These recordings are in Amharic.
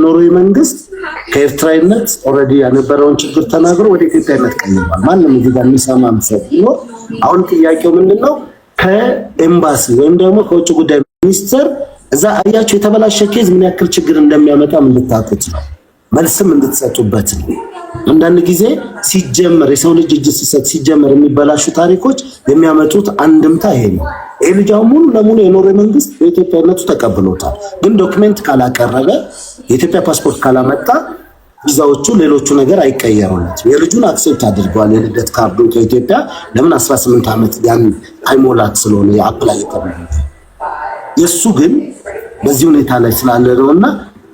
የኖርዌይ መንግስት ከኤርትራዊነት ኦልሬዲ ያነበረውን ችግር ተናግሮ ወደ ኢትዮጵያነት ቀይሯል። ማንም እዚህ ጋር የሚሰማም ሰው ነው። አሁን ጥያቄው ምንድነው? ከኤምባሲ ወይም ደግሞ ከውጭ ጉዳይ ሚኒስቴር እዛ አያችሁ የተበላሸ ኬዝ ምን ያክል ችግር እንደሚያመጣ እንድታውቁት ነው። መልስም እንድትሰጡበት ነው። አንዳንድ ጊዜ ሲጀመር የሰው ልጅ እጅ ሲሰጥ ሲጀመር የሚበላሹ ታሪኮች የሚያመጡት አንድምታ ይሄ ነው። ይሄ ልጅ ሙሉ ለሙሉ የኖርዌይ መንግስት በኢትዮጵያነቱ ተቀብሎታል። ግን ዶክመንት ካላቀረበ የኢትዮጵያ ፓስፖርት ካላመጣ ቪዛዎቹ ሌሎቹ ነገር አይቀየሩለት። የልጁን አክሴፕት አድርገዋል። የልደት ካርዱ ከኢትዮጵያ ለምን 18 ዓመት ያን አይሞላት ስለሆነ የአፕላይ ተደረገ። የሱ ግን በዚህ ሁኔታ ላይ ስላለ ነውና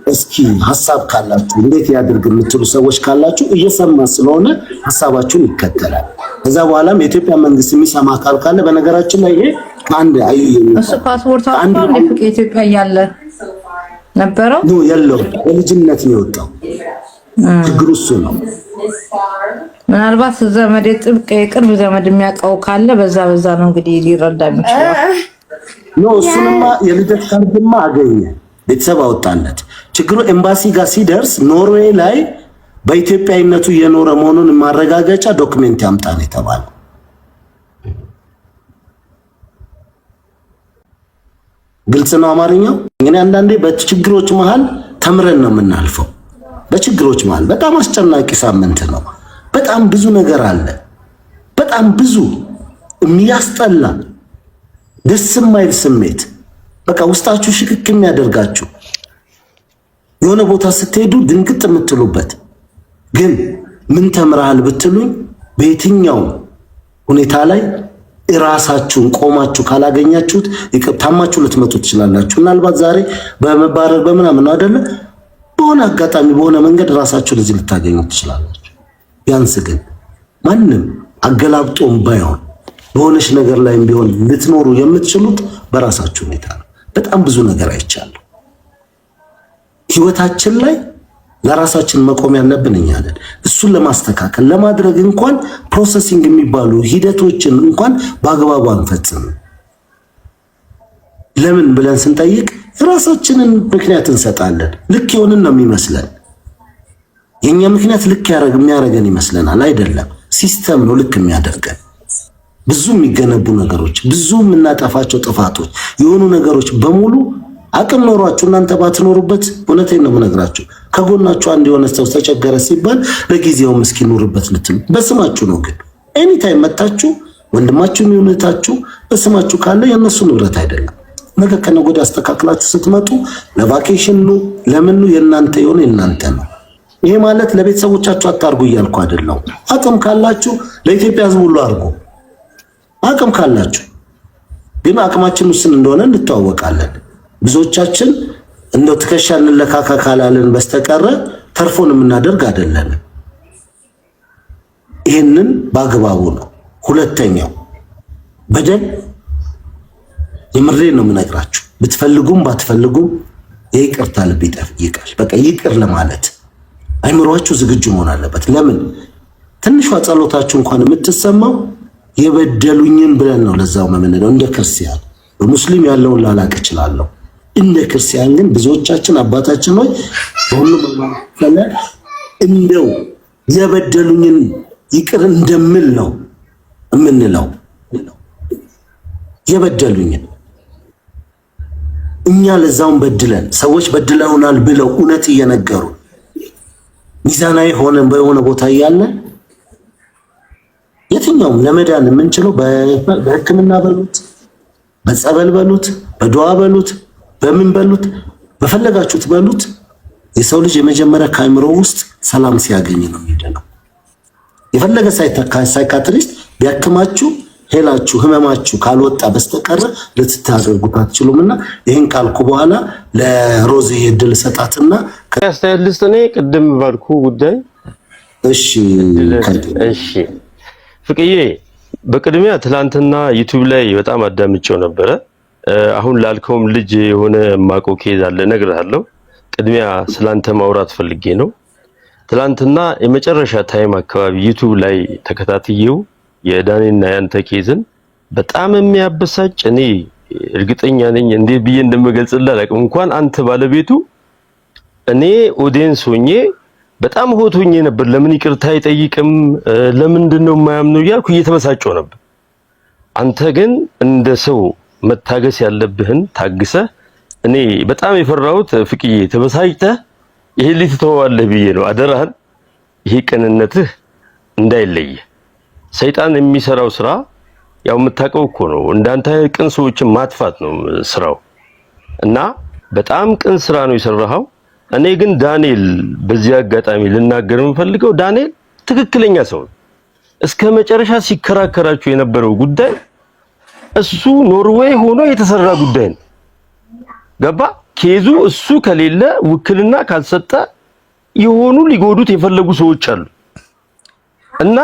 እስኪ ሐሳብ ካላችሁ እንዴት ያድርግ የምትሉ ሰዎች ካላችሁ እየሰማ ስለሆነ ሐሳባችሁን ይከተላል። ከዛ በኋላም የኢትዮጵያ መንግስት የሚሰማ አካል ካለ በነገራችን ላይ ይሄ አንድ እሱ ፓስፖርት አጥቷል። ኢትዮጵያ ያለ ነበረው ነው ያለው በልጅነት ነው የወጣው። ችግሩ እሱ ነው። ምናልባት ዘመድ ጥብቅ የቅርብ ዘመድ የሚያውቀው ካለ በዛ ነው እንግዲህ ሊረዳ የሚችለው ነው። እሱንማ የልደት ካርድማ አገኘ፣ ቤተሰብ አወጣለት። ችግሩ ኤምባሲ ጋር ሲደርስ ኖርዌይ ላይ በኢትዮጵያዊነቱ የኖረ መሆኑን ማረጋገጫ ዶክመንት ያምጣን የተባለ። ግልጽ ነው አማርኛው። እንግዲህ አንዳንዴ በችግሮች መሃል ተምረን ነው የምናልፈው። በችግሮች መሃል በጣም አስጨናቂ ሳምንት ነው። በጣም ብዙ ነገር አለ። በጣም ብዙ የሚያስጠላ ደስ የማይል ስሜት በቃ ውስጣችሁ ሽክክ የሚያደርጋችሁ የሆነ ቦታ ስትሄዱ ድንግጥ የምትሉበት። ግን ምን ተምረሃል ብትሉኝ በየትኛው ሁኔታ ላይ ራሳችሁን ቆማችሁ ካላገኛችሁት ታማችሁ ልትመጡ ትችላላችሁ። ምናልባት ዛሬ በመባረር በምናምን አይደለ በሆነ አጋጣሚ በሆነ መንገድ ራሳችሁን እዚህ ልታገኙ ትችላላችሁ። ቢያንስ ግን ማንም አገላብጦም ባይሆን በሆነሽ ነገር ላይም ቢሆን ልትኖሩ የምትችሉት በራሳችሁ ሁኔታ ነው። በጣም ብዙ ነገር አይቻለሁ ህይወታችን ላይ ለራሳችን መቆም ያለብን እኛ ነን። እሱን ለማስተካከል ለማድረግ እንኳን ፕሮሰሲንግ የሚባሉ ሂደቶችን እንኳን በአግባቡ አንፈጽም። ለምን ብለን ስንጠይቅ ራሳችንን ምክንያት እንሰጣለን። ልክ ይሆንን ነው የሚመስለን። የኛ ምክንያት ልክ የሚያደርገን ይመስለናል። አይደለም፣ ሲስተም ነው ልክ የሚያደርገን። ብዙ የሚገነቡ ነገሮች፣ ብዙ የምናጠፋቸው ጥፋቶች የሆኑ ነገሮች በሙሉ አቅም ኖሯችሁ እናንተ ባትኖሩበት፣ እውነቴን ነው የምነግራችሁ፣ ከጎናችሁ አንድ የሆነ ሰው ተቸገረ ሲባል ለጊዜው ምስኪን ኑርበት ልትሉ በስማችሁ ነው። ግን ኤኒ ታይም መታችሁ ወንድማችሁ የሚሆነታችሁ በስማችሁ ካለ የነሱ ንብረት አይደለም። ነገ ከነገ ወዲያ አስተካክላችሁ ስትመጡ ለቫኬሽን ነው ለምን ነው የናንተ የሆነ የናንተ ነው። ይሄ ማለት ለቤተሰቦቻችሁ አታርጉ እያልኩ አይደለም። አቅም ካላችሁ ለኢትዮጵያ ሕዝብ ሁሉ አርጉ። አቅም ካላችሁ ግን አቅማችን ውስን እንደሆነ እንተዋወቃለን። ብዙዎቻችን እንደው ትከሻ እንለካካ ካላለን በስተቀረ ተርፎን የምናደርግ አይደለም። ይሄንን በአግባቡ ነው። ሁለተኛው በደል የምሬ ነው የምነግራችሁ። ብትፈልጉም ባትፈልጉም ይቅርታ ልብ ይጠይቃል። በቃ ይቅር ለማለት አይምሮአችሁ ዝግጁ መሆን አለበት። ለምን ትንሿ ጸሎታችሁ እንኳን የምትሰማው የበደሉኝን ብለን ነው። ለዛው መመነው እንደ ክርስቲያን በሙስሊም ያለውን ላላቅ እችላለሁ። እንደ ክርስቲያን ግን ብዙዎቻችን አባታችን ሆይ በሁሉም ፈለ እንደው የበደሉኝን ይቅር እንደምል ነው የምንለው። የበደሉኝን እኛ ለዛውን በድለን ሰዎች በድለውናል ብለው እውነት እየነገሩ ሚዛናዊ ሆነን በሆነ ቦታ እያለ የትኛውም ለመዳን የምንችለው በሕክምና በሉት በጸበል በሉት በዱዓ በሉት በምን በሉት በፈለጋችሁት በሉት የሰው ልጅ የመጀመሪያ ከአእምሮ ውስጥ ሰላም ሲያገኝ ነው የሚደነው። የፈለገ ሳይካትሪስት ቢያክማችሁ ሄላችሁ ህመማችሁ ካልወጣ በስተቀር ልትታደርጉት አትችሉምና ይሄን ካልኩ በኋላ ለሮዚ እድል ሰጣትና ከስተልስ እኔ ቅድም ባልኩ ጉዳይ እሺ ፍቅዬ በቅድሚያ ትላንትና ዩቲዩብ ላይ በጣም አዳምጬው ነበረ። አሁን ላልከውም ልጅ የሆነ ማቆ ኬዝ አለ እነግርሃለሁ። ቅድሚያ ስላንተ ማውራት ፈልጌ ነው። ትላንትና የመጨረሻ ታይም አካባቢ ዩቲዩብ ላይ ተከታትየው የዳኒና ያንተ ኬዝን በጣም የሚያበሳጭ እኔ እርግጠኛ ነኝ እንዴ ብዬ እንደምገልጽልህ አላውቅም። እንኳን አንተ ባለቤቱ እኔ ኦዲየንስ ሆኜ በጣም ሆቶኜ ነበር። ለምን ይቅርታ አይጠይቅም? ለምንድን ነው የማያምነው እያልኩ እየተበሳጨሁ ነበር። አንተ ግን እንደ ሰው መታገስ ያለብህን ታግሰህ፣ እኔ በጣም የፈራሁት ፍቅዬ ተበሳጭተህ ይሄ ልትተዋለህ ብዬ ነው። አደራህን ይሄ ቅንነትህ እንዳይለይ። ሰይጣን የሚሰራው ስራ ያው የምታውቀው እኮ ነው። እንዳንተ ቅን ሰዎችን ማጥፋት ነው ስራው እና በጣም ቅን ስራ ነው የሰራኸው። እኔ ግን ዳንኤል በዚህ አጋጣሚ ልናገር የምፈልገው ዳንኤል ትክክለኛ ሰው ነው። እስከ መጨረሻ ሲከራከራችሁ የነበረው ጉዳይ እሱ ኖርዌይ ሆኖ የተሰራ ጉዳይ ነው። ገባ? ኬዙ እሱ ከሌለ ውክልና ካልሰጠ የሆኑ ሊጎዱት የፈለጉ ሰዎች አሉ እና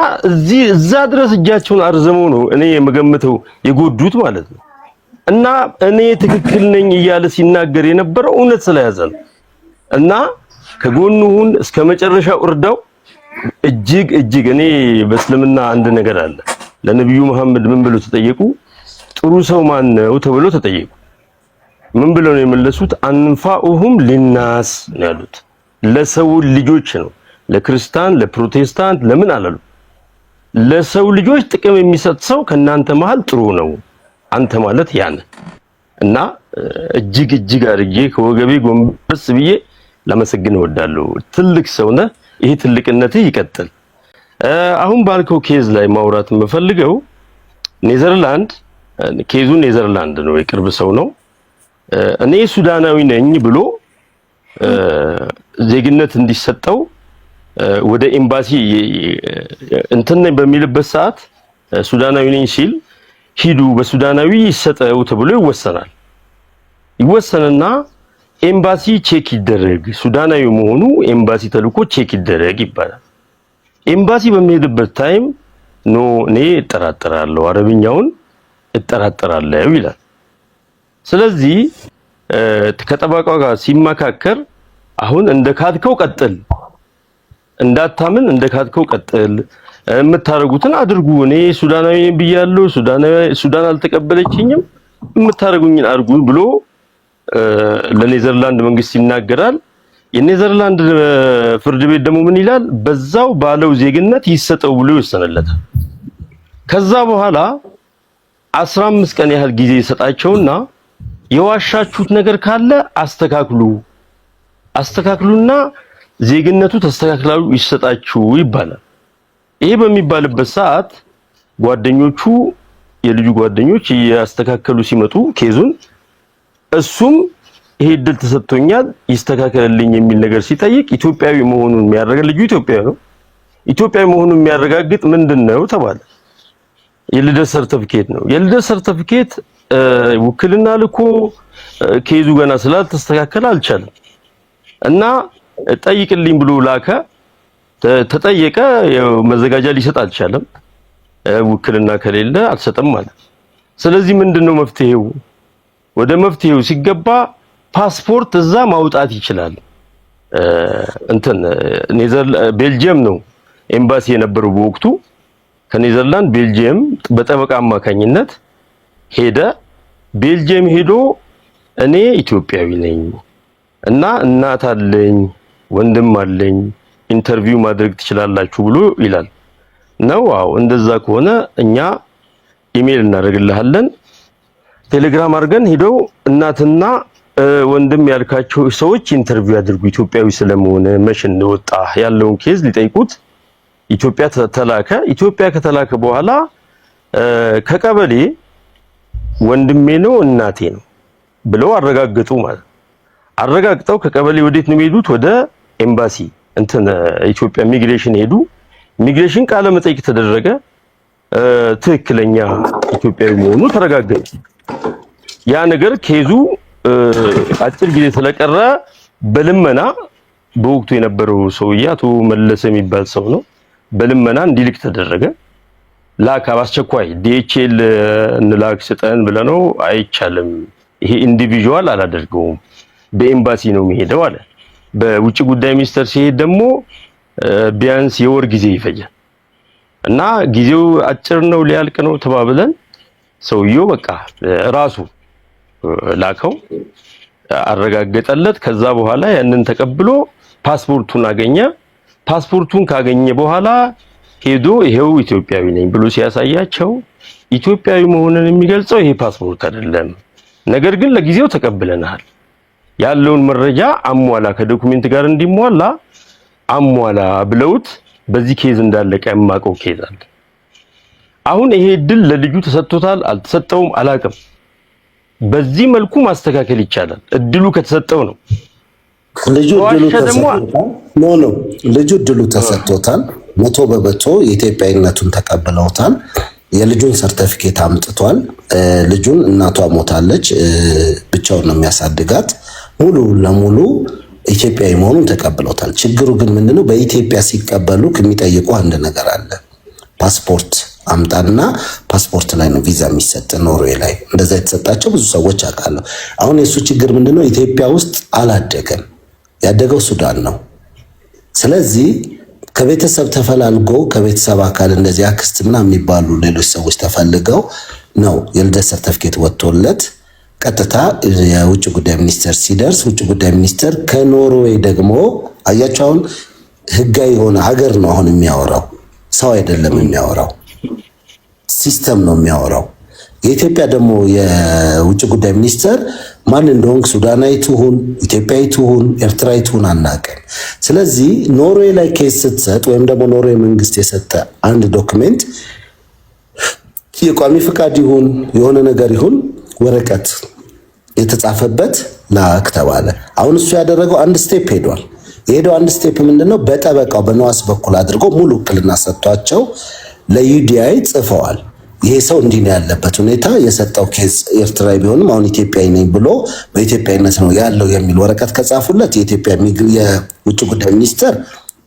እዛ ድረስ እጃቸውን አርዘመው ነው እኔ የምገምተው የጎዱት ማለት ነው። እና እኔ ትክክል ነኝ እያለ ሲናገር የነበረው እውነት ስለያዘ ነው። እና ከጎኑሁን እስከ መጨረሻው እርዳው። እጅግ እኔ በእስልምና አንድ ነገር አለ። ለነብዩ መሐመድ ምን ብለው ተጠየቁ? ጥሩ ሰው ማን ነው ተብሎ ተጠየቁ። ምን ብለው ነው የመለሱት? አንፋኡሁም ሊናስ ነው ያሉት። ለሰው ልጆች ነው። ለክርስቲያን ለፕሮቴስታንት ለምን አላሉ? ለሰው ልጆች ጥቅም የሚሰጥ ሰው ከናንተ መሃል ጥሩ ነው አንተ ማለት ያን። እና እጅግ አድርጌ ከወገቤ ጎንበስ ብዬ ለመሰግን እወዳለሁ። ትልቅ ሰው ነህ። ይሄ ትልቅነትህ ይቀጥል። አሁን ባልከው ኬዝ ላይ ማውራት የምፈልገው ኔዘርላንድ ኬዙ ኔዘርላንድ ነው፣ የቅርብ ሰው ነው። እኔ ሱዳናዊ ነኝ ብሎ ዜግነት እንዲሰጠው ወደ ኤምባሲ እንትን በሚልበት ሰዓት ሱዳናዊ ነኝ ሲል ሂዱ በሱዳናዊ ይሰጠው ተብሎ ይወሰንና ኤምባሲ ቼክ ይደረግ፣ ሱዳናዊ መሆኑ ኤምባሲ ተልኮ ቼክ ይደረግ ይባላል። ኤምባሲ በሚሄድበት ታይም ኖ እኔ እጠራጠራለሁ፣ አረብኛውን እጠራጠራለሁ ይላል። ስለዚህ ከጠበቃው ጋር ሲመካከር አሁን እንደካድከው ቀጥል፣ እንዳታምን እንደካድከው ቀጥል፣ የምታረጉትን አድርጉ፣ እኔ ሱዳናዊ ነኝ ብያለሁ፣ ሱዳን አልተቀበለችኝም፣ የምታረጉኝን አድርጉ ብሎ ለኔዘርላንድ መንግስት ይናገራል። የኔዘርላንድ ፍርድ ቤት ደግሞ ምን ይላል? በዛው ባለው ዜግነት ይሰጠው ብሎ ይወሰነለታል። ከዛ በኋላ 15 ቀን ያህል ጊዜ ይሰጣቸውና የዋሻችሁት ነገር ካለ አስተካክሉና ዜግነቱ ተስተካክላሉ ይሰጣችሁ ይባላል። ይሄ በሚባልበት ሰዓት ጓደኞቹ የልጁ ጓደኞች ያስተካከሉ ሲመጡ ኬዙን እሱም ይሄ እድል ተሰጥቶኛል ይስተካከልልኝ የሚል ነገር ሲጠይቅ ኢትዮጵያዊ መሆኑን የሚያረጋግጥ ልጁ ኢትዮጵያዊ ነው። ኢትዮጵያዊ መሆኑን የሚያረጋግጥ ምንድነው ተባለ? የልደት ሰርተፊኬት ነው። የልደት ሰርተፊኬት ውክልና ልኮ ኬዙ ገና ስላልተስተካከለ አልቻለም እና ጠይቅልኝ ብሎ ላከ። ተጠየቀ። መዘጋጃ ሊሰጥ አልቻለም። ውክልና ከሌለ አልሰጠም ማለት። ስለዚህ ምንድነው መፍትሄው? ወደ መፍትሄው ሲገባ ፓስፖርት እዛ ማውጣት ይችላል። ቤልጂየም ነው ኤምባሲ የነበረው በወቅቱ። ከኔዘርላንድ ቤልጂየም በጠበቃ አማካኝነት ሄደ። ቤልጂየም ሄዶ እኔ ኢትዮጵያዊ ነኝ እና እናት አለኝ ወንድም አለኝ ኢንተርቪው ማድረግ ትችላላችሁ ብሎ ይላል። ነው አዎ፣ እንደዛ ከሆነ እኛ ኢሜል እናደርግልሃለን። ቴሌግራም አድርገን ሄደው እናትና ወንድም ያልካቸው ሰዎች ኢንተርቪው ያድርጉ ኢትዮጵያዊ ስለመሆነ መቼ እንደወጣ ያለውን ኬዝ ሊጠይቁት ኢትዮጵያ ተላከ። ኢትዮጵያ ከተላከ በኋላ ከቀበሌ ወንድሜ ነው እናቴ ነው ብለው አረጋግጡ ማለት አረጋግጠው ከቀበሌ ወዴት ነው የሚሄዱት? ወደ ኤምባሲ ኢትዮጵያ ኢሚግሬሽን ሄዱ። ኢሚግሬሽን ቃለ መጠይቅ ተደረገ። ትክክለኛ ኢትዮጵያዊ መሆኑ ተረጋገጠ። ያ ነገር ኬዙ አጭር ጊዜ ስለቀረ በልመና በወቅቱ የነበረው ሰውዬ አቶ መለሰ የሚባል ሰው ነው፣ በልመና እንዲልክ ተደረገ። ላካ በአስቸኳይ ዲኤችኤል እንላክ ስጠን ብለነው አይቻልም፣ ይሄ ኢንዲቪዥዋል አላደርገውም በኤምባሲ ነው የሚሄደው አለ። በውጭ ጉዳይ ሚኒስቴር ሲሄድ ደግሞ ቢያንስ የወር ጊዜ ይፈጃል እና ጊዜው አጭር ነው ሊያልቅ ነው ተባብለን ሰውየው በቃ ራሱ ላከው። አረጋገጠለት። ከዛ በኋላ ያንን ተቀብሎ ፓስፖርቱን አገኘ። ፓስፖርቱን ካገኘ በኋላ ሄዶ ይሄው ኢትዮጵያዊ ነኝ ብሎ ሲያሳያቸው ኢትዮጵያዊ መሆኑን የሚገልጸው ይሄ ፓስፖርት አይደለም፣ ነገር ግን ለጊዜው ተቀብለናል፣ ያለውን መረጃ አሟላ፣ ከዶክመንት ጋር እንዲሟላ አሟላ ብለውት በዚህ ኬዝ እንዳለቀ የማውቀው ኬዝ አለ። አሁን ይሄ ድል ለልጁ ተሰጥቶታል አልተሰጠውም አላውቅም። በዚህ መልኩ ማስተካከል ይቻላል፣ እድሉ ከተሰጠው ነው። ልጁ እድሉ ተሰጥቶታል። ልጁ እድሉ ተሰጥቶታል። 100% የኢትዮጵያዊነቱን ተቀብለውታል። የልጁን ሰርቲፊኬት አምጥቷል። ልጁን እናቷ ሞታለች፣ ብቻውን ነው የሚያሳድጋት። ሙሉ ለሙሉ ኢትዮጵያዊ መሆኑን ተቀብለውታል። ችግሩ ግን ምንድነው? በኢትዮጵያ ሲቀበሉ የሚጠይቁ አንድ ነገር አለ። ፓስፖርት አምጣና ፓስፖርት ላይ ነው ቪዛ የሚሰጥ። ኖርዌይ ላይ እንደዛ የተሰጣቸው ብዙ ሰዎች አውቃለሁ። አሁን የሱ ችግር ምንድነው? ኢትዮጵያ ውስጥ አላደገም፣ ያደገው ሱዳን ነው። ስለዚህ ከቤተሰብ ተፈላልጎ ከቤተሰብ አካል እንደዚህ አክስት ምናምን የሚባሉ ሌሎች ሰዎች ተፈልገው ነው የልደት ሰርተፍኬት ወጥቶለት ቀጥታ የውጭ ጉዳይ ሚኒስቴር ሲደርስ ውጭ ጉዳይ ሚኒስቴር ከኖርዌይ ደግሞ አያቸው። አሁን ህጋዊ የሆነ ሀገር ነው አሁን የሚያወራው፣ ሰው አይደለም የሚያወራው፣ ሲስተም ነው የሚያወራው። የኢትዮጵያ ደግሞ የውጭ ጉዳይ ሚኒስቴር ማን እንደሆንክ ሱዳናዊ ትሁን ኢትዮጵያዊ ትሁን ኤርትራዊ ትሁን አናውቅም። ስለዚህ ኖርዌይ ላይ ኬስ ስትሰጥ ወይም ደግሞ ኖርዌይ መንግስት የሰጠ አንድ ዶክሜንት የቋሚ ፍቃድ ይሁን የሆነ ነገር ይሁን ወረቀት የተጻፈበት ላክ ተባለ። አሁን እሱ ያደረገው አንድ ስቴፕ ሄዷል። የሄደው አንድ ስቴፕ ምንድነው? በጠበቃው በነዋስ በኩል አድርጎ ሙሉ ውክልና ሰጥቷቸው ለዩዲአይ ጽፈዋል። ይሄ ሰው እንዲህ ነው ያለበት ሁኔታ፣ የሰጠው ኬዝ ኤርትራዊ ቢሆንም አሁን ኢትዮጵያዊ ነኝ ብሎ በኢትዮጵያዊነት ነው ያለው የሚል ወረቀት ከጻፉለት የኢትዮጵያ የውጭ ጉዳይ ሚኒስቴር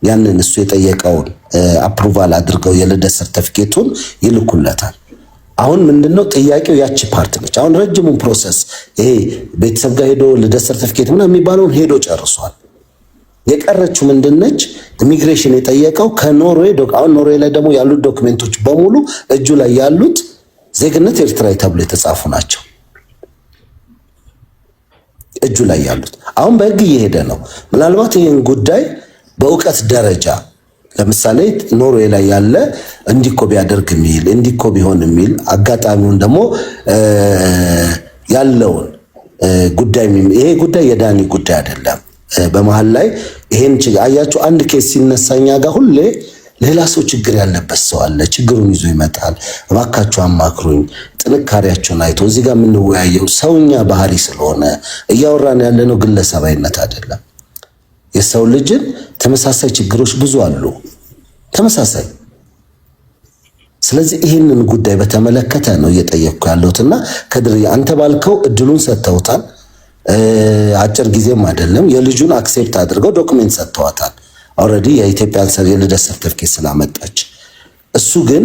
ያንን እሱ የጠየቀውን አፕሩቫል አድርገው የልደት ሰርቲፊኬቱን ይልኩለታል። አሁን ምንድነው ጥያቄው? ያቺ ፓርት ነች። አሁን ረጅሙን ፕሮሰስ ይሄ ቤተሰብ ጋር ሄዶ ልደት ሰርቲፊኬት ምናምን የሚባለውን ሄዶ ጨርሷል። የቀረችው ምንድነች? ኢሚግሬሽን የጠየቀው ከኖርዌይ አሁን ኖርዌይ ላይ ደግሞ ያሉት ዶክሜንቶች በሙሉ እጁ ላይ ያሉት ዜግነት ኤርትራዊ ተብሎ የተጻፉ ናቸው። እጁ ላይ ያሉት አሁን በህግ እየሄደ ነው። ምናልባት ይህን ጉዳይ በእውቀት ደረጃ ለምሳሌ ኖርዌይ ላይ ያለ እንዲኮ ቢያደርግ የሚል እንዲኮ ቢሆን የሚል አጋጣሚውን ደግሞ ያለውን ጉዳይ ይሄ ጉዳይ የዳኒ ጉዳይ አይደለም። በመሃል ላይ ይሄን አያችሁ፣ አንድ ኬስ ሲነሳኛ ጋር ሁሌ ሌላ ሰው ችግር ያለበት ሰው አለ። ችግሩን ይዞ ይመጣል። እባካችሁ አማክሩኝ፣ ጥንካሬያችሁን አይቶ እዚህ ጋር የምንወያየው ሰውኛ ባህሪ ስለሆነ እያወራን ያለነው ግለሰባዊነት አይደለም። የሰው ልጅን ተመሳሳይ ችግሮች ብዙ አሉ፣ ተመሳሳይ። ስለዚህ ይህንን ጉዳይ በተመለከተ ነው እየጠየቅኩ ያለሁትና ከድር አንተ ባልከው እድሉን ሰጥተውታል። አጭር ጊዜም አይደለም። የልጁን አክሴፕት አድርገው ዶክሜንት ሰጥተዋታል። ኦልሬዲ የኢትዮጵያን የልደት ሰርቲፊኬት ስላመጣች። እሱ ግን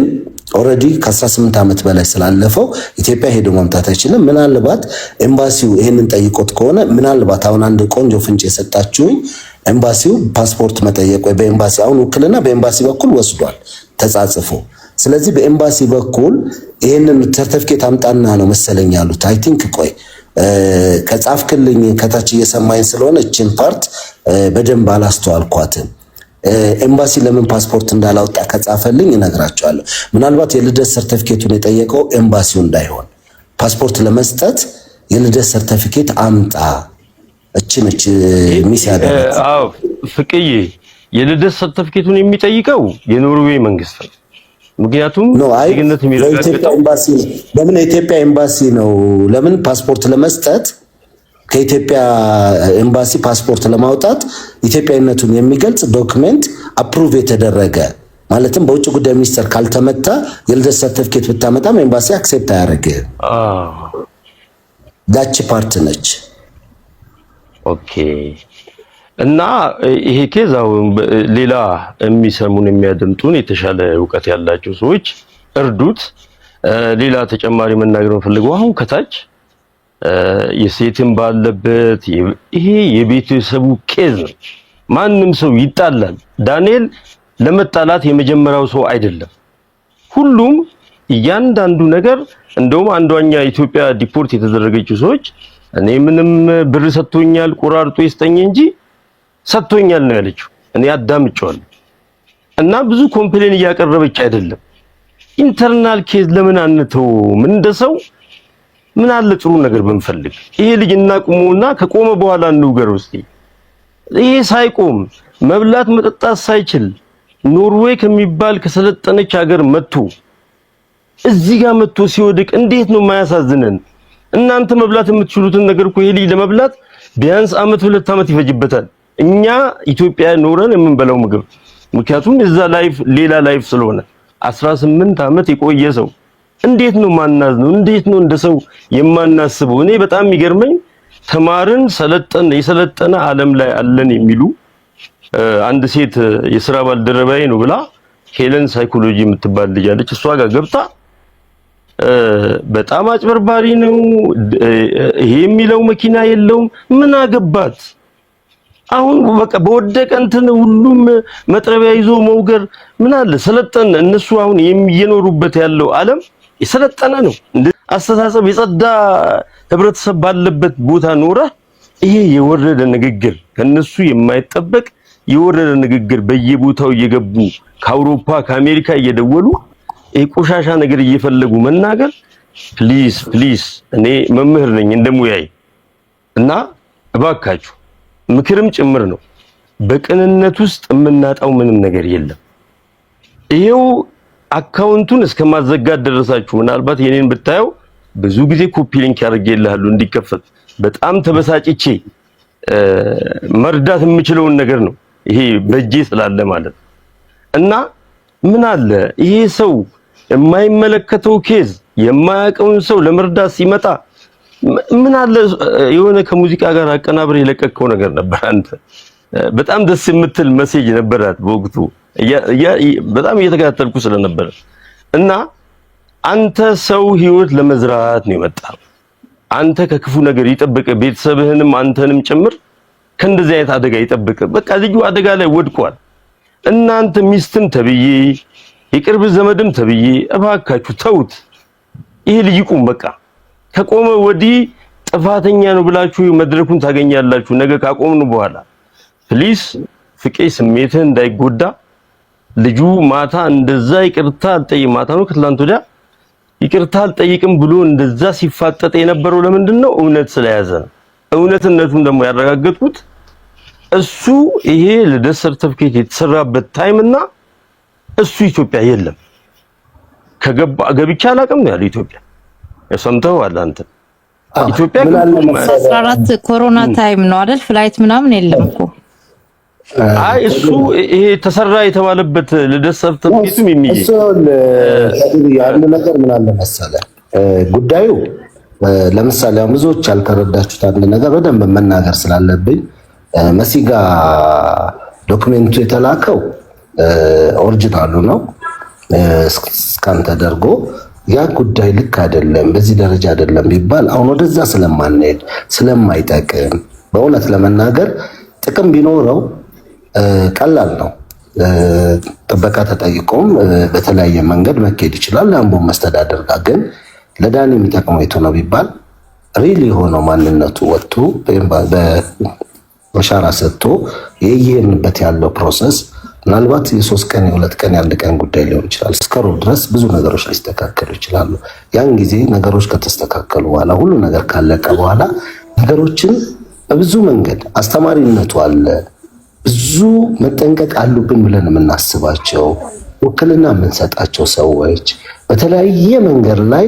ኦልሬዲ ከ18 ዓመት በላይ ስላለፈው ኢትዮጵያ ሄዶ መምጣት አይችልም። ምናልባት ኤምባሲው ይሄንን ጠይቆት ከሆነ ምናልባት አሁን አንድ ቆንጆ ፍንጭ የሰጣችሁኝ ኤምባሲው ፓስፖርት መጠየቅ ወይ በኤምባሲ አሁን ውክልና በኤምባሲ በኩል ወስዷል ተጻጽፎ። ስለዚህ በኤምባሲ በኩል ይሄንን ሰርቲፊኬት አምጣና ነው መሰለኝ ያሉት። አይ ቲንክ ቆይ ከጻፍክልኝ ከታች እየሰማኝ ስለሆነ እችን ፓርት በደንብ አላስተዋልኳትም። ኤምባሲ ለምን ፓስፖርት እንዳላወጣ ከጻፈልኝ እነግራቸዋለሁ። ምናልባት የልደት ሰርቲፊኬቱን የጠየቀው ኤምባሲው እንዳይሆን ፓስፖርት ለመስጠት የልደት ሰርቲፊኬት አምጣ እች ሚስ ያደረገ። አዎ ፍቅዬ፣ የልደት ሰርቲፊኬቱን የሚጠይቀው የኖርዌይ መንግስት ነው። ምክንያቱም ዜግነት የሚረጋገጠው ኤምባሲ ለምን የኢትዮጵያ ኤምባሲ ነው። ለምን ፓስፖርት ለመስጠት ከኢትዮጵያ ኤምባሲ ፓስፖርት ለማውጣት ኢትዮጵያዊነቱን የሚገልጽ ዶክመንት አፕሩቭ የተደረገ ማለትም በውጭ ጉዳይ ሚኒስቴር ካልተመታ የልደት ሰርቲፊኬት ብታመጣም ኤምባሲ አክሴፕት አያደርግም። ዳች ፓርት ነች። ኦኬ። እና ይሄ ኬዝ አሁን ሌላ የሚሰሙን የሚያደምጡን የተሻለ እውቀት ያላቸው ሰዎች እርዱት። ሌላ ተጨማሪ መናገር ፈልገው አሁን ከታች የሴትም ባለበት ይሄ የቤተሰቡ ኬዝ ነው። ማንም ሰው ይጣላል። ዳንኤል ለመጣላት የመጀመሪያው ሰው አይደለም። ሁሉም እያንዳንዱ ነገር እንደውም አንዷኛ ኢትዮጵያ ዲፖርት የተደረገችው ሰዎች እኔ ምንም ብር ሰጥቶኛል ቆራርጦ ይስጠኝ እንጂ ሰጥቶኛል ነው ያለችው። እኔ አዳምጬዋለሁ። እና ብዙ ኮምፕሌን እያቀረበች አይደለም። ኢንተርናል ኬዝ ለምን አንተው? ምን እንደሰው ምን አለ ጥሩ ነገር ብንፈልግ። ይሄ ልጅ እናቁመውና ከቆመ በኋላ እንውገር እስቲ። ይሄ ሳይቆም መብላት መጠጣት ሳይችል ኖርዌይ ከሚባል ከሰለጠነች ሀገር መጥቶ እዚህ ጋር መጥቶ ሲወድቅ እንዴት ነው የማያሳዝነን? እናንተ መብላት የምትችሉትን ነገር እኮ ይሄ ልጅ ለመብላት ቢያንስ አመት 2 አመት ይፈጅበታል። እኛ ኢትዮጵያ ኖረን የምንበላው ምግብ ምክንያቱም እዛ ላይፍ ሌላ ላይፍ ስለሆነ 18 አመት የቆየ ሰው እንዴት ነው ማናዝ ነው? እንዴት ነው እንደሰው የማናስበው? እኔ በጣም የሚገርመኝ ተማርን የሰለጠነ ዓለም ላይ አለን የሚሉ አንድ ሴት የሥራ ባልደረባዬ ነው ብላ ሄለን ሳይኮሎጂ የምትባል ልጅ አለች። እሷ ጋር ገብታ በጣም አጭበርባሪ ነው ይሄ የሚለው መኪና የለውም ምን አገባት? አሁን በቃ በወደቀ እንትን ሁሉም መጥረቢያ ይዞ መውገር ምን አለ ሰለጠነ። እነሱ አሁን የሚኖሩበት ያለው ዓለም የሰለጠነ ነው። አስተሳሰብ የጸዳ ህብረተሰብ ባለበት ቦታ ኖረ ይሄ የወረደ ንግግር ከነሱ የማይጠበቅ የወረደ ንግግር በየቦታው እየገቡ ከአውሮፓ ከአሜሪካ እየደወሉ ቆሻሻ ነገር እየፈለጉ መናገር ፕሊዝ እኔ መምህር ነኝ እንደሙያይ እና እባካችሁ ምክርም ጭምር ነው። በቅንነት ውስጥ የምናጣው ምንም ነገር የለም። ይሄው አካውንቱን እስከማዘጋት ደረሳችሁ። ምናልባት የኔን ብታየው ብዙ ጊዜ ኮፒ ሊንክ ያደርግልሃሉ እንዲከፈት በጣም ተበሳጭቼ መርዳት የምችለውን ነገር ነው ይሄ በእጄ ስላለ ማለት እና ምን አለ ይሄ ሰው የማይመለከተው ኬዝ የማያውቀውን ሰው ለመርዳት ሲመጣ ምን አለ የሆነ ከሙዚቃ ጋር አቀናብር የለቀቀው ነገር ነበር። አንተ በጣም ደስ የምትል ሜሴጅ ነበራት በወቅቱ በጣም እየተከታተልኩ ስለነበር እና አንተ ሰው ህይወት ለመዝራት ነው የመጣው። አንተ ከክፉ ነገር ይጠብቅ ቤተሰብህንም አንተንም ጭምር ከእንደዚህ አይነት አደጋ ይጠብቅ። በቃ ልጁ አደጋ ላይ ወድቋል። እናንተ ሚስትም ተብዬ የቅርብ ዘመድም ተብዬ እባካችሁ ተውት። ይሄ ልጅ ይቁም። በቃ ከቆመ ወዲህ ጥፋተኛ ነው ብላችሁ መድረኩን ታገኛላችሁ። ነገ ካቆምን በኋላ ፕሊስ ፍቄ ስሜትህ እንዳይጎዳ ልጁ ማታ እንደዛ ይቅርታ አልጠይቅም ማታ ነው ከትላንት ወዲያ ይቅርታ አልጠይቅም ብሎ እንደዛ ሲፋጠጥ የነበረው ለምንድን ነው? እውነት ስለያዘ ነው። እውነትነቱን ደግሞ ያረጋገጥኩት እሱ ይሄ ልደት ሰርተፍኬት የተሰራበት ታይምና እሱ ኢትዮጵያ የለም ከገባ ገብቻ አላውቅም ነው ያለው። ኢትዮጵያ ሰምተኸዋል አንተ? ኢትዮጵያ 14 ኮሮና ታይም ነው አይደል? ፍላይት ምናምን የለም እኮ። አይ እሱ ይሄ ተሰራ የተባለበት ልደት ሰርተፍኬቱም የሚይ አንድ ነገር ምን አለ መሰለህ ጉዳዩ ለምሳሌ ብዙዎች ያልተረዳችሁት አንድ ነገር በደንብ መናገር ስላለብኝ መሲጋ ዶክመንቱ የተላከው ኦሪጂናሉ ነው ስካን ተደርጎ ያ ጉዳይ ልክ አይደለም በዚህ ደረጃ አይደለም ቢባል አሁን ወደዛ ስለማንሄድ ስለማይጠቅም በእውነት ለመናገር ጥቅም ቢኖረው ቀላል ነው። ጥበቃ ተጠይቆም በተለያየ መንገድ መከድ ይችላል። አምቦ መስተዳደር ጋር ግን ለዳኒ የሚጠቅመው የቱ ነው ቢባል ሪሊ ሆኖ ማንነቱ ወጥቶ በመሻራ ሰጥቶ የየንበት ያለው ፕሮሰስ ምናልባት የ3 ቀን የ2 ቀን የ1 ቀን ጉዳይ ሊሆን ይችላል። እስከ ሮብ ድረስ ብዙ ነገሮች ሊስተካከሉ ይችላሉ። ያን ጊዜ ነገሮች ከተስተካከሉ በኋላ ሁሉ ነገር ካለቀ በኋላ ነገሮችን በብዙ መንገድ አስተማሪነቱ አለ። ብዙ መጠንቀቅ አሉብን ብለን የምናስባቸው ውክልና የምንሰጣቸው ሰዎች በተለያየ መንገድ ላይ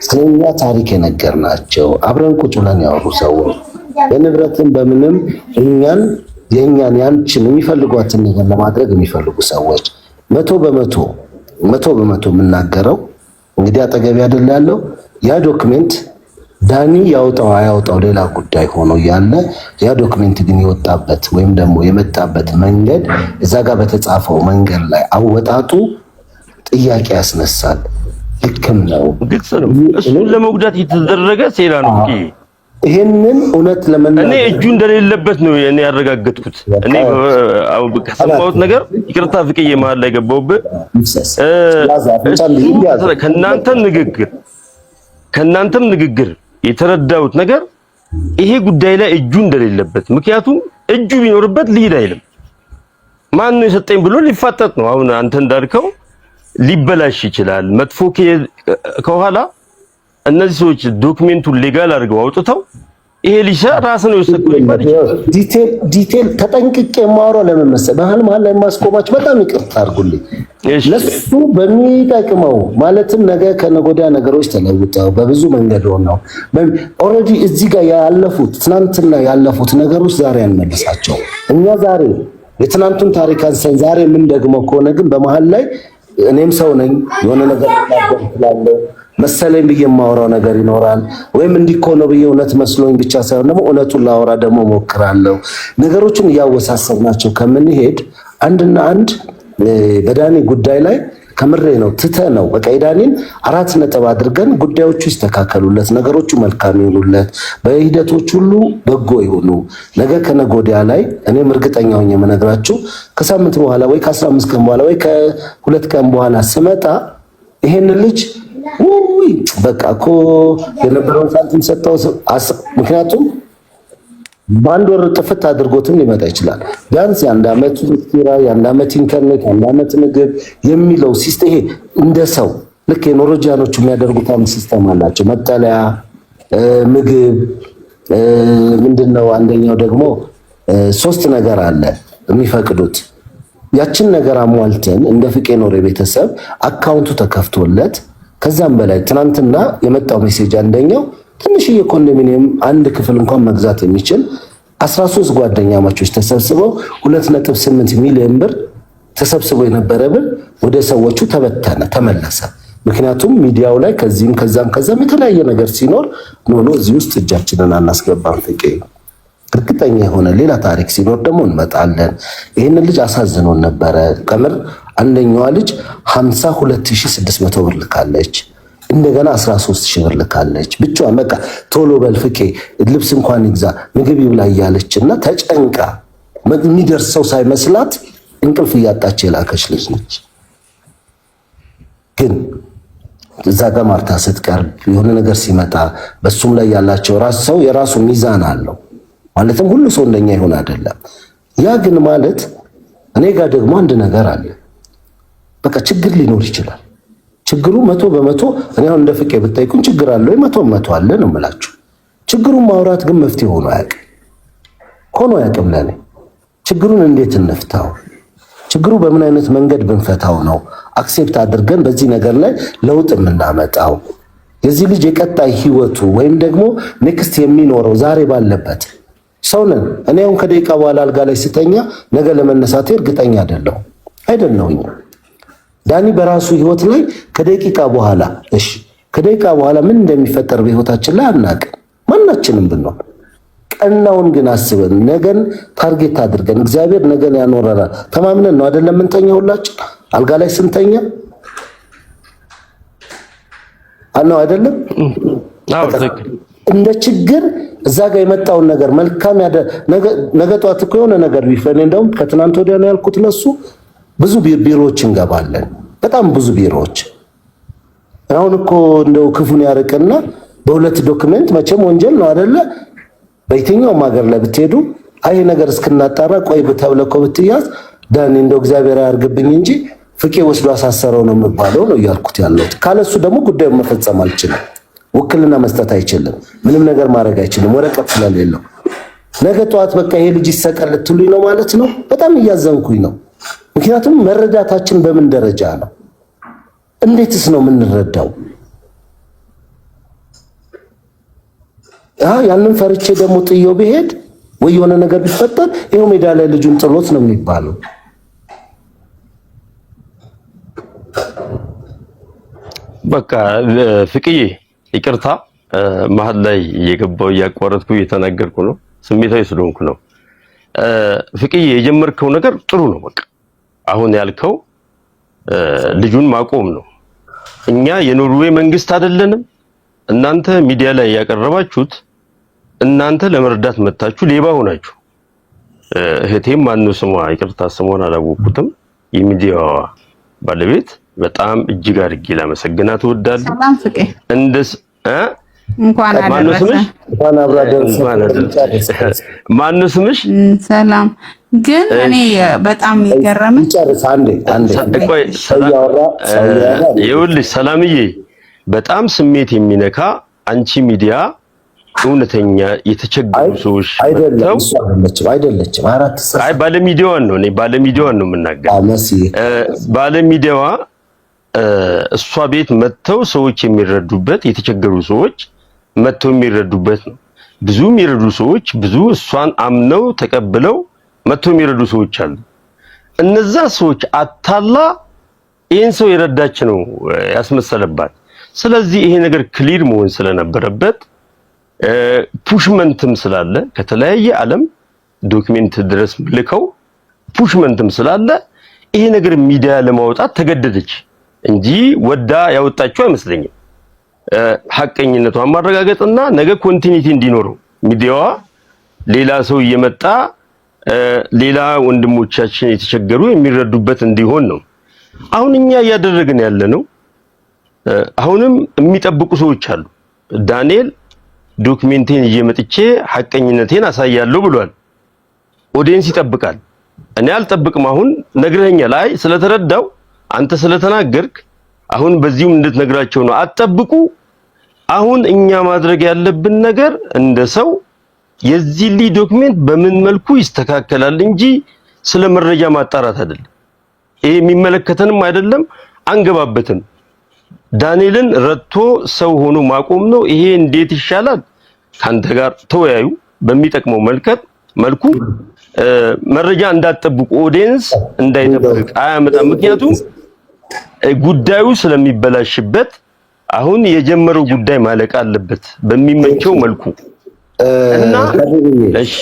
ስለኛ ታሪክ የነገርናቸው አብረን ቁጭ ብለን ያወሩ ሰዎች በንብረትም በምንም የኛን ያንቺን የሚፈልጓትን ነገር ለማድረግ የሚፈልጉ ሰዎች 100% የምናገረው እንግዲህ አጠገብ አይደል ያለው ያ ዶክመንት ዳኒ ያውጣው አያውጣው ሌላ ጉዳይ ሆኖ ያለ ያ ዶክመንት ግን የወጣበት ወይም ደግሞ የመጣበት መንገድ እዛ ጋር በተጻፈው መንገድ ላይ አወጣጡ ጥያቄ ያስነሳል። ልክም ነው ግልጽ ነው። እሱን ለመጉዳት የተደረገ ሴራ ነው። ይሄንን እውነት ለመናገር እኔ እጁ እንደሌለበት ነው እኔ ያረጋገጥኩት። እኔ ከሰማሁት ነገር ይቅርታ ፍቅዬ መሀል ላይ ገባሁብህ። ከእናንተም ንግግር የተረዳሁት ነገር ይሄ ጉዳይ ላይ እጁ እንደሌለበት ምክንያቱም እጁ ቢኖርበት ሊሄድ አይልም። ማን ነው የሰጠኝ ብሎ ሊፋጠጥ ነው። አሁን አንተ እንዳልከው ሊበላሽ ይችላል። መጥፎ ከኋላ እነዚህ ሰዎች ዶክመንቱን ሌጋል አድርገው አውጥተው ይሄ ሊሻ ራስ ነው የወሰደው ይባል ይችላል። ዲቴል ተጠንቅቄ የማወራው ለምን መሰለህ? መሀል ላይ ማስቆማች በጣም ይቅርታ አድርጉልኝ። ለሱ በሚጠቅመው ማለትም ነገ ከነገ ወዲያ ነገሮች ተለውጠው በብዙ መንገድ ሆነው ኦልሬዲ እዚህ ጋር ያለፉት ትናንትና ያለፉት ነገሮች ዛሬ አንመልሳቸው። እኛ ዛሬ የትናንቱን ታሪክ አንሰን ዛሬ ምን ደግሞ ከሆነ ግን በመሀል ላይ እኔም ሰው ነኝ የሆነ ነገር ይላል መሰለኝ ብዬ የማወራው ነገር ይኖራል። ወይም እንዲኮነው ብዬ እውነት መስሎኝ ብቻ ሳይሆን ደግሞ እውነቱን ላወራ ደግሞ ሞክራለሁ። ነገሮችን እያወሳሰብናቸው ከምንሄድ አንድና አንድ በዳኒ ጉዳይ ላይ ከምሬ ነው ትተ ነው በቃ የዳኒን 4 ነጥብ አድርገን ጉዳዮቹ ይስተካከሉለት፣ ነገሮቹ መልካም ይሁኑለት፣ በሂደቶች ሁሉ በጎ ይሁኑ። ነገ ከነገ ወዲያ ላይ እኔም እርግጠኛ ሆኜ የምነግራችሁ ከሳምንት በኋላ ወይ ከ15 ቀን በኋላ ወይ ከ2 ቀን በኋላ ስመጣ ይሄን ልጅ ውይ በቃ እኮ የነበረውን ሳንቲም ሰጠው። ምክንያቱም በአንድ ወር ጥፍት አድርጎትም ሊመጣ ይችላል። ቢያንስ የአንድ ዓመት ኪራይ፣ የአንድ ዓመት ኢንተርኔት፣ የአንድ ዓመት ምግብ የሚለው ሲስተም ይሄ እንደ ሰው ልክ የኖርዌጂያኖቹ የሚያደርጉት ሲስተም አላቸው። መጠለያ፣ ምግብ ምንድነው አንደኛው ደግሞ 3 ነገር አለ የሚፈቅዱት። ያችን ነገር አሟልተን እንደ ፍቄ ኖር ቤተሰብ አካውንቱ ተከፍቶለት ከዛም በላይ ትናንትና የመጣው ሜሴጅ አንደኛው ትንሽዬ ኮንዶሚኒየም አንድ ክፍል እንኳን መግዛት የሚችል 13 ጓደኛ ማቾች ተሰብስበው 2.8 ሚሊዮን ብር ተሰብስበው የነበረ ብር ወደ ሰዎቹ ተመለሰ። ምክንያቱም ሚዲያው ላይ ከዚህም ከዛም የተለያየ ነገር ሲኖር ኖ እዚህ ውስጥ እጃችንን አናስገባም። ፍቄ እርግጠኛ የሆነ ሌላ ታሪክ ሲኖር ደግሞ እንመጣለን። ይህንን ልጅ አሳዝኖን ነበረ ከምር። አንደኛዋ ልጅ 52600 ብር ልካለች። እንደገና 13000 ብር ልካለች። ብቻዋን በቃ ቶሎ በል ፍቄ ልብስ እንኳን ይግዛ ምግብ ይብላ እያለችና ተጨንቃ የሚደርሰው ሳይመስላት እንቅልፍ እያጣች የላከች ልጅ ነች። ግን እዛ ጋር ማርታ ስትቀርብ የሆነ ነገር ሲመጣ በሱም ላይ ያላቸው ሰው የራሱ ሚዛን አለው። ማለትም ሁሉ ሰው እንደኛ ይሆን አይደለም። ያ ግን ማለት እኔ ጋር ደግሞ አንድ ነገር አለ። በቃ ችግር ሊኖር ይችላል። ችግሩ 100% እኔ አሁን እንደ ፍቄ ብታይቁን ችግር አለ ወይ 100% አለ ነው የምላችሁ። ችግሩን ማውራት ግን መፍትሄ ሆኖ አያውቅም ለኔ። ችግሩን እንዴት እንፍታው? ችግሩ በምን አይነት መንገድ ብንፈታው ነው አክሴፕት አድርገን በዚህ ነገር ላይ ለውጥ የምናመጣው? የዚህ ልጅ የቀጣይ ህይወቱ ወይም ደግሞ ኔክስት የሚኖረው ዛሬ ባለበት ሰው ነን። እኔ አሁን ከደቂቃ በኋላ አልጋ ላይ ስተኛ ነገ ለመነሳቴ እርግጠኛ አይደለሁኝ። ዳኒ በራሱ ህይወት ላይ ከደቂቃ በኋላ ምን እንደሚፈጠር በህይወታችን ላይ አናውቅም፣ ማናችንም ብንሆን። ቀናውን ግን አስበን ነገን ታርጌት አድርገን እግዚአብሔር ነገን ያኖረናል ተማምነን ነው አይደለም እንተኛ። ሁላችን አልጋ ላይ ስንተኛ አናው አይደለም እንደ ችግር እዛ ጋር የመጣውን ነገር መልካም ነገ ጧት እኮ የሆነ ነገር ቢፈን እንደውም ከትናንት ወዲያ ነው ያልኩት ለሱ ብዙ ቢሮዎች እንገባለን። በጣም ብዙ ቢሮዎች አሁን እኮ እንደው ክፉን ያርቅና በሁለት ዶክመንት መቼም ወንጀል ነው አይደለ? በየትኛውም ሀገር ላይ ብትሄዱ አይ ነገር እስክናጣራ ቆይ ተብለኮ ብትያዝ ዳኒ እንደው እግዚአብሔር ያርግብኝ እንጂ ፍቄ ወስዶ አሳሰረው ነው የሚባለው ነው እያልኩት ያለሁት። ካለሱ ደግሞ ጉዳዩን መፈጸም አልችልም። ውክልና መስጠት አይችልም። ምንም ነገር ማድረግ አይችልም ወረቀት ስለሌለው። ነገ ጠዋት በቃ ይሄ ልጅ ይሰቀል ልትሉኝ ነው ማለት ነው። በጣም እያዘንኩኝ ነው። ምክንያቱም መረዳታችን በምን ደረጃ ነው? እንዴትስ ነው የምንረዳው? ያንን ፈርቼ ደግሞ ጥየው ብሄድ ወይ የሆነ ነገር ቢፈጠር ይሄው ሜዳ ላይ ልጁን ጥሎት ነው የሚባለው። በቃ ፍቅዬ ይቅርታ፣ መሀል ላይ እየገባው እያቋረጥኩ እየተናገርኩ ነው። ስሜታዊ ስለሆንኩ ነው። ፍቅዬ የጀመርከው ነገር ጥሩ ነው። በቃ አሁን ያልከው ልጁን ማቆም ነው። እኛ የኖርዌይ መንግስት አይደለንም። እናንተ ሚዲያ ላይ ያቀረባችሁት እናንተ ለመርዳት መጣችሁ ሌባ ሆናችሁ። እህቴም ማነው ስሟ? ይቅርታ ስሟን አላወቅኩትም። የሚዲያዋ ባለቤት በጣም እጅግ አድርጌ ላመሰግናት እወዳለሁ። እንኳን አደረሰ እንኳን አብራ ደረሰ። ማነው ስምሽ? ሰላም። ግን እኔ በጣም ይገረመኝ ጨርስ አንዴ ቆይ ይኸውልሽ ሰላምዬ፣ በጣም ስሜት የሚነካ አንቺ ሚዲያ እውነተኛ የተቸገሩ ሰዎች አይደለችም። አይ ባለሚዲያዋን ነው እኔ ባለሚዲያዋን ነው የምናገረው። ባለሚዲያዋ እሷ ቤት መጥተው ሰዎች የሚረዱበት የተቸገሩ ሰዎች መጥተው የሚረዱበት ነው። ብዙ የሚረዱ ሰዎች ብዙ እሷን አምነው ተቀብለው መጥተው የሚረዱ ሰዎች አሉ። እነዛ ሰዎች አታላ ይሄን ሰው የረዳች ነው ያስመሰለባት። ስለዚህ ይሄ ነገር ክሊር መሆን ስለነበረበት ፑሽመንትም ስላለ ከተለያየ ዓለም ዶክመንት ድረስ ልከው ፑሽመንትም ስላለ ይሄ ነገር ሚዲያ ለማውጣት ተገደደች እንጂ ወዳ ያወጣችው አይመስለኝም። ሐቀኝነቷን ማረጋገጥና ነገ ኮንቲኒቲ እንዲኖረው ሚዲያዋ ሌላ ሰው እየመጣ ሌላ ወንድሞቻችን የተቸገሩ የሚረዱበት እንዲሆን ነው። አሁን እኛ እያደረግን ያለነው አሁንም የሚጠብቁ ሰዎች አሉ። ዳንኤል ዶክመንቴን እየመጥቼ ሐቀኝነቴን አሳያለሁ ብሏል። ኦዲየንስ ይጠብቃል። እኔ አልጠብቅም። አሁን ነግረኸኛል። አይ ስለተረዳው አንተ ስለተናገርክ አሁን በዚህም እንድትነግራቸው ነው። አትጠብቁ። አሁን እኛ ማድረግ ያለብን ነገር እንደ ሰው የዚህ ዶክመንት በምን መልኩ ይስተካከላል እንጂ ስለ መረጃ ማጣራት አይደለም። ይሄ የሚመለከተንም አይደለም፣ አንገባበትም። ዳንኤልን ረድቶ ሰው ሆኖ ማቆም ነው። ይሄ እንዴት ይሻላል? ካንተ ጋር ተወያዩ። በሚጠቅመው መልኩ መረጃ እንዳትጠብቁ፣ ኦዲየንስ እንዳይጠብቅ አያመጣም። ምክንያቱም ጉዳዩ ስለሚበላሽበት አሁን የጀመረው ጉዳይ ማለቅ አለበት በሚመቸው መልኩ እና እሺ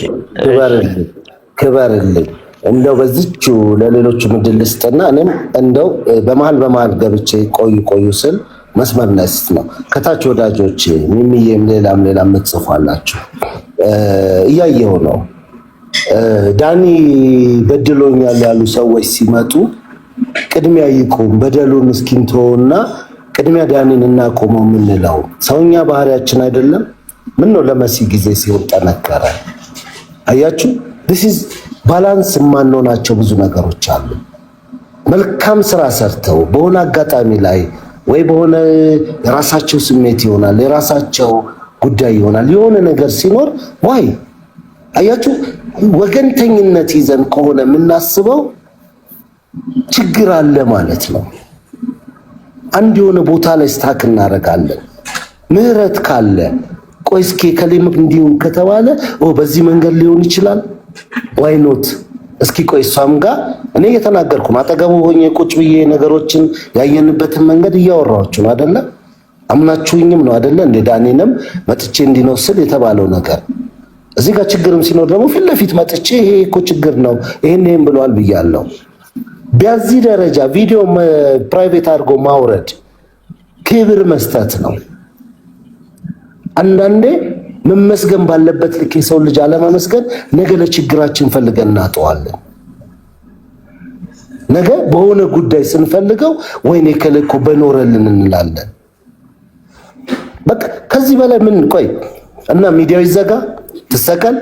ክበርልኝ። እንደው በዚቹ ለሌሎቹ ምድል ልስጥና እኔም እንደው በመሃል ገብቼ ቆዩ ስል መስመር ነስት ነው። ከታች ወዳጆች ሚሚዬም ሌላም ምትጽፋላችሁ እያየው ነው። ዳኒ በድሎኛል ያሉ ሰዎች ሲመጡ ቅድሚያ ይቁም በደሉን እስኪንተውና ቅድሚያ ዳኒን እናቆመው የምንለው ሰውኛ ባህሪያችን አይደለም። ምን ነው ለመሲ ጊዜ ሲሆን ጠነከረ። አያችሁ this is ባላንስ የማንሆናቸው ብዙ ነገሮች አሉ። መልካም ስራ ሰርተው በሆነ አጋጣሚ ላይ ወይ በሆነ የራሳቸው ስሜት ይሆናል የራሳቸው ጉዳይ ይሆናል የሆነ ነገር ሲኖር ወይ አያችሁ ወገንተኝነት ይዘን ከሆነ የምናስበው ችግር አለ ማለት ነው። አንድ የሆነ ቦታ ላይ ስታክ እናደርጋለን። ምህረት ካለ ቆይ እስኪ ከሌም እንዲሁም ከተባለ በዚህ መንገድ ሊሆን ይችላል ዋይ ኖት እስኪ ቆይ እሷም ጋር እኔ እየተናገርኩ ነው። አጠገቡ ሆኜ ቁጭ ብዬ ነገሮችን ያየንበትን መንገድ እያወራኋችሁ ነው አይደለ? አምናችሁኝም ነው አይደለ? እንደ ዳኒንም መጥቼ እንዲኖስል የተባለው ነገር እዚህ ጋር ችግርም ሲኖር ደግሞ ፊት ለፊት መጥቼ ይሄ እኮ ችግር ነው ይሄን ብለዋል ብያለሁ። በዚህ ደረጃ ቪዲዮ ፕራይቬት አድርጎ ማውረድ ክብር መስጠት ነው። አንዳንዴ መመስገን ባለበት ልክ የሰው ልጅ አለመመስገን ነገ ለችግራችን ፈልገን እናጠዋለን። ነገ በሆነ ጉዳይ ስንፈልገው ወይኔ ከለኮ በኖረልን እንላለን። በቃ ከዚህ በላይ ምን ቆይ እና ሚዲያው ይዘጋ ትሰቀል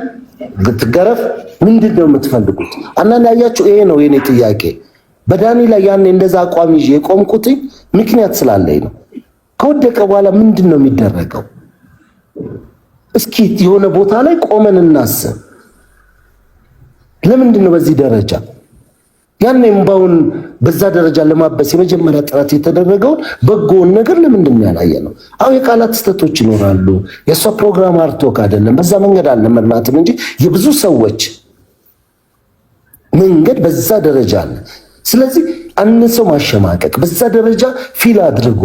ትገረፍ ምንድነው የምትፈልጉት? አንዳንድ ያያችሁ ይሄ ነው የኔ ጥያቄ። በዳኒ ላይ ያኔ እንደዛ አቋም ይዤ የቆምኩት ምክንያት ስላለኝ ነው። ከወደቀ በኋላ ምንድነው የሚደረገው? እስኪ የሆነ ቦታ ላይ ቆመን እናስብ። ለምንድን ነው በዚህ ደረጃ ያኔ እምባውን በዛ ደረጃ ለማበስ የመጀመሪያ ጥረት የተደረገውን በጎውን ነገር ለምንድን ነው ያላየነው? አሁን የቃላት ስተቶች ይኖራሉ። የእሷ ፕሮግራም አርቶክ አይደለም፣ በዛ መንገድ አልመራትም እንጂ የብዙ ሰዎች መንገድ በዛ ደረጃ አለ። ስለዚህ አንድ ሰው ማሸማቀቅ በዛ ደረጃ ፊል አድርጎ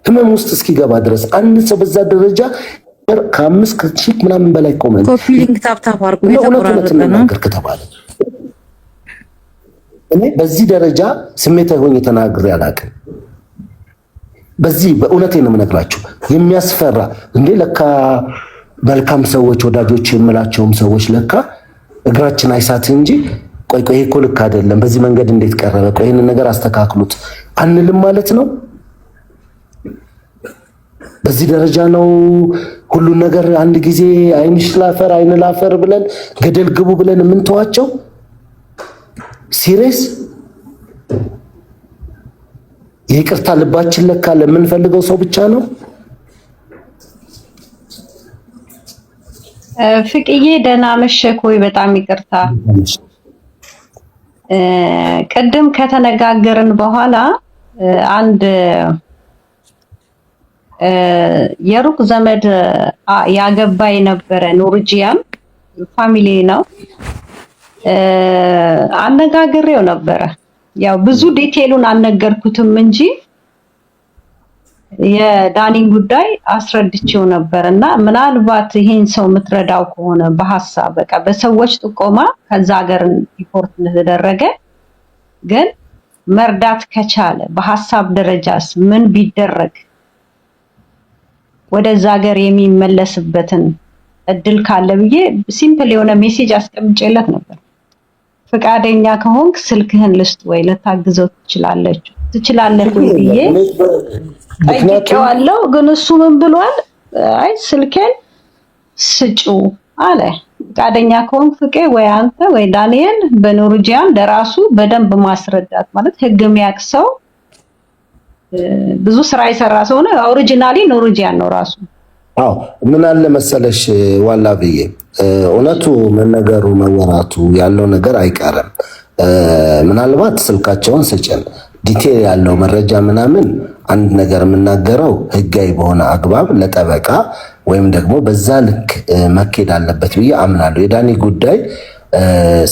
ህመም ውስጥ እስኪገባ ድረስ አንድ ሰው በዛ ደረጃ ከአምስት ከሺህ ምናምን በላይ ኮመንት ኮፒ ሊንክ ታፕ አድርጎ የተቆራረጠ ነው ከተባለ እኔ በዚህ ደረጃ ስሜታዊ ሆኜ ተናግሬ አላውቅም። በዚህ በእውነቴን ነው የምነግራችሁ። የሚያስፈራ እንዴ ለካ መልካም ሰዎች ወዳጆች የምላቸውም ሰዎች ለካ እግራችን አይሳት እንጂ ቆይ ይሄ እኮ ልክ አይደለም፣ በዚህ መንገድ እንዴት ቀረበ፣ ቆይ ይሄንን ነገር አስተካክሉት አንልም ማለት ነው። በዚህ ደረጃ ነው ሁሉን ነገር አንድ ጊዜ አይንሽ ላፈር አይን ላፈር ብለን ገደል ግቡ ብለን የምንተዋቸው? ሲሪየስ ይቅርታ ልባችን ለካ ለምንፈልገው ሰው ብቻ ነው። ፍቅዬ ደህና መሸህ ወይ? በጣም ይቅርታ ቅድም ከተነጋገርን በኋላ አንድ የሩቅ ዘመድ ያገባ የነበረ ኖርጂያን ፋሚሊ ነው። አነጋግሬው ነበረ። ያው ብዙ ዲቴሉን አልነገርኩትም እንጂ የዳኒን ጉዳይ አስረድቼው ነበር እና ምናልባት ይሄን ሰው የምትረዳው ከሆነ በሐሳብ በቃ በሰዎች ጥቆማ ከዛ ሀገር ሪፖርት እንደተደረገ ግን መርዳት ከቻለ በሐሳብ ደረጃስ ምን ቢደረግ ወደዛ ሀገር የሚመለስበትን እድል ካለ ብዬ ሲምፕል የሆነ ሜሴጅ አስቀምጬለት ነበር። ፈቃደኛ ከሆንክ ስልክህን ልስጥ ወይ ልታግዘው ትችላለህ ወይ ብዬ ጠይቄዋለሁ። ግን እሱ ምን ብሏል? አይ ስልኬን ስጩ አለ። ፈቃደኛ ከሆንክ ፍቄ ወይ አንተ ወይ ዳንኤል በኖርጂያን ለራሱ በደንብ ማስረዳት ማለት ህግ የሚያውቅ ሰው ብዙ ስራ የሰራ ሰው ነው። ኦሪጂናሊ ኖርጂያን ነው ራሱ። አዎ ምን አለ መሰለሽ ዋላ ብዬ እውነቱ መነገሩ መወራቱ ያለው ነገር አይቀርም። ምናልባት ስልካቸውን ስጭን ዲቴል ያለው መረጃ ምናምን አንድ ነገር የምናገረው ህጋዊ በሆነ አግባብ ለጠበቃ ወይም ደግሞ በዛ ልክ መኬድ አለበት ብዬ አምናለሁ። የዳኒ ጉዳይ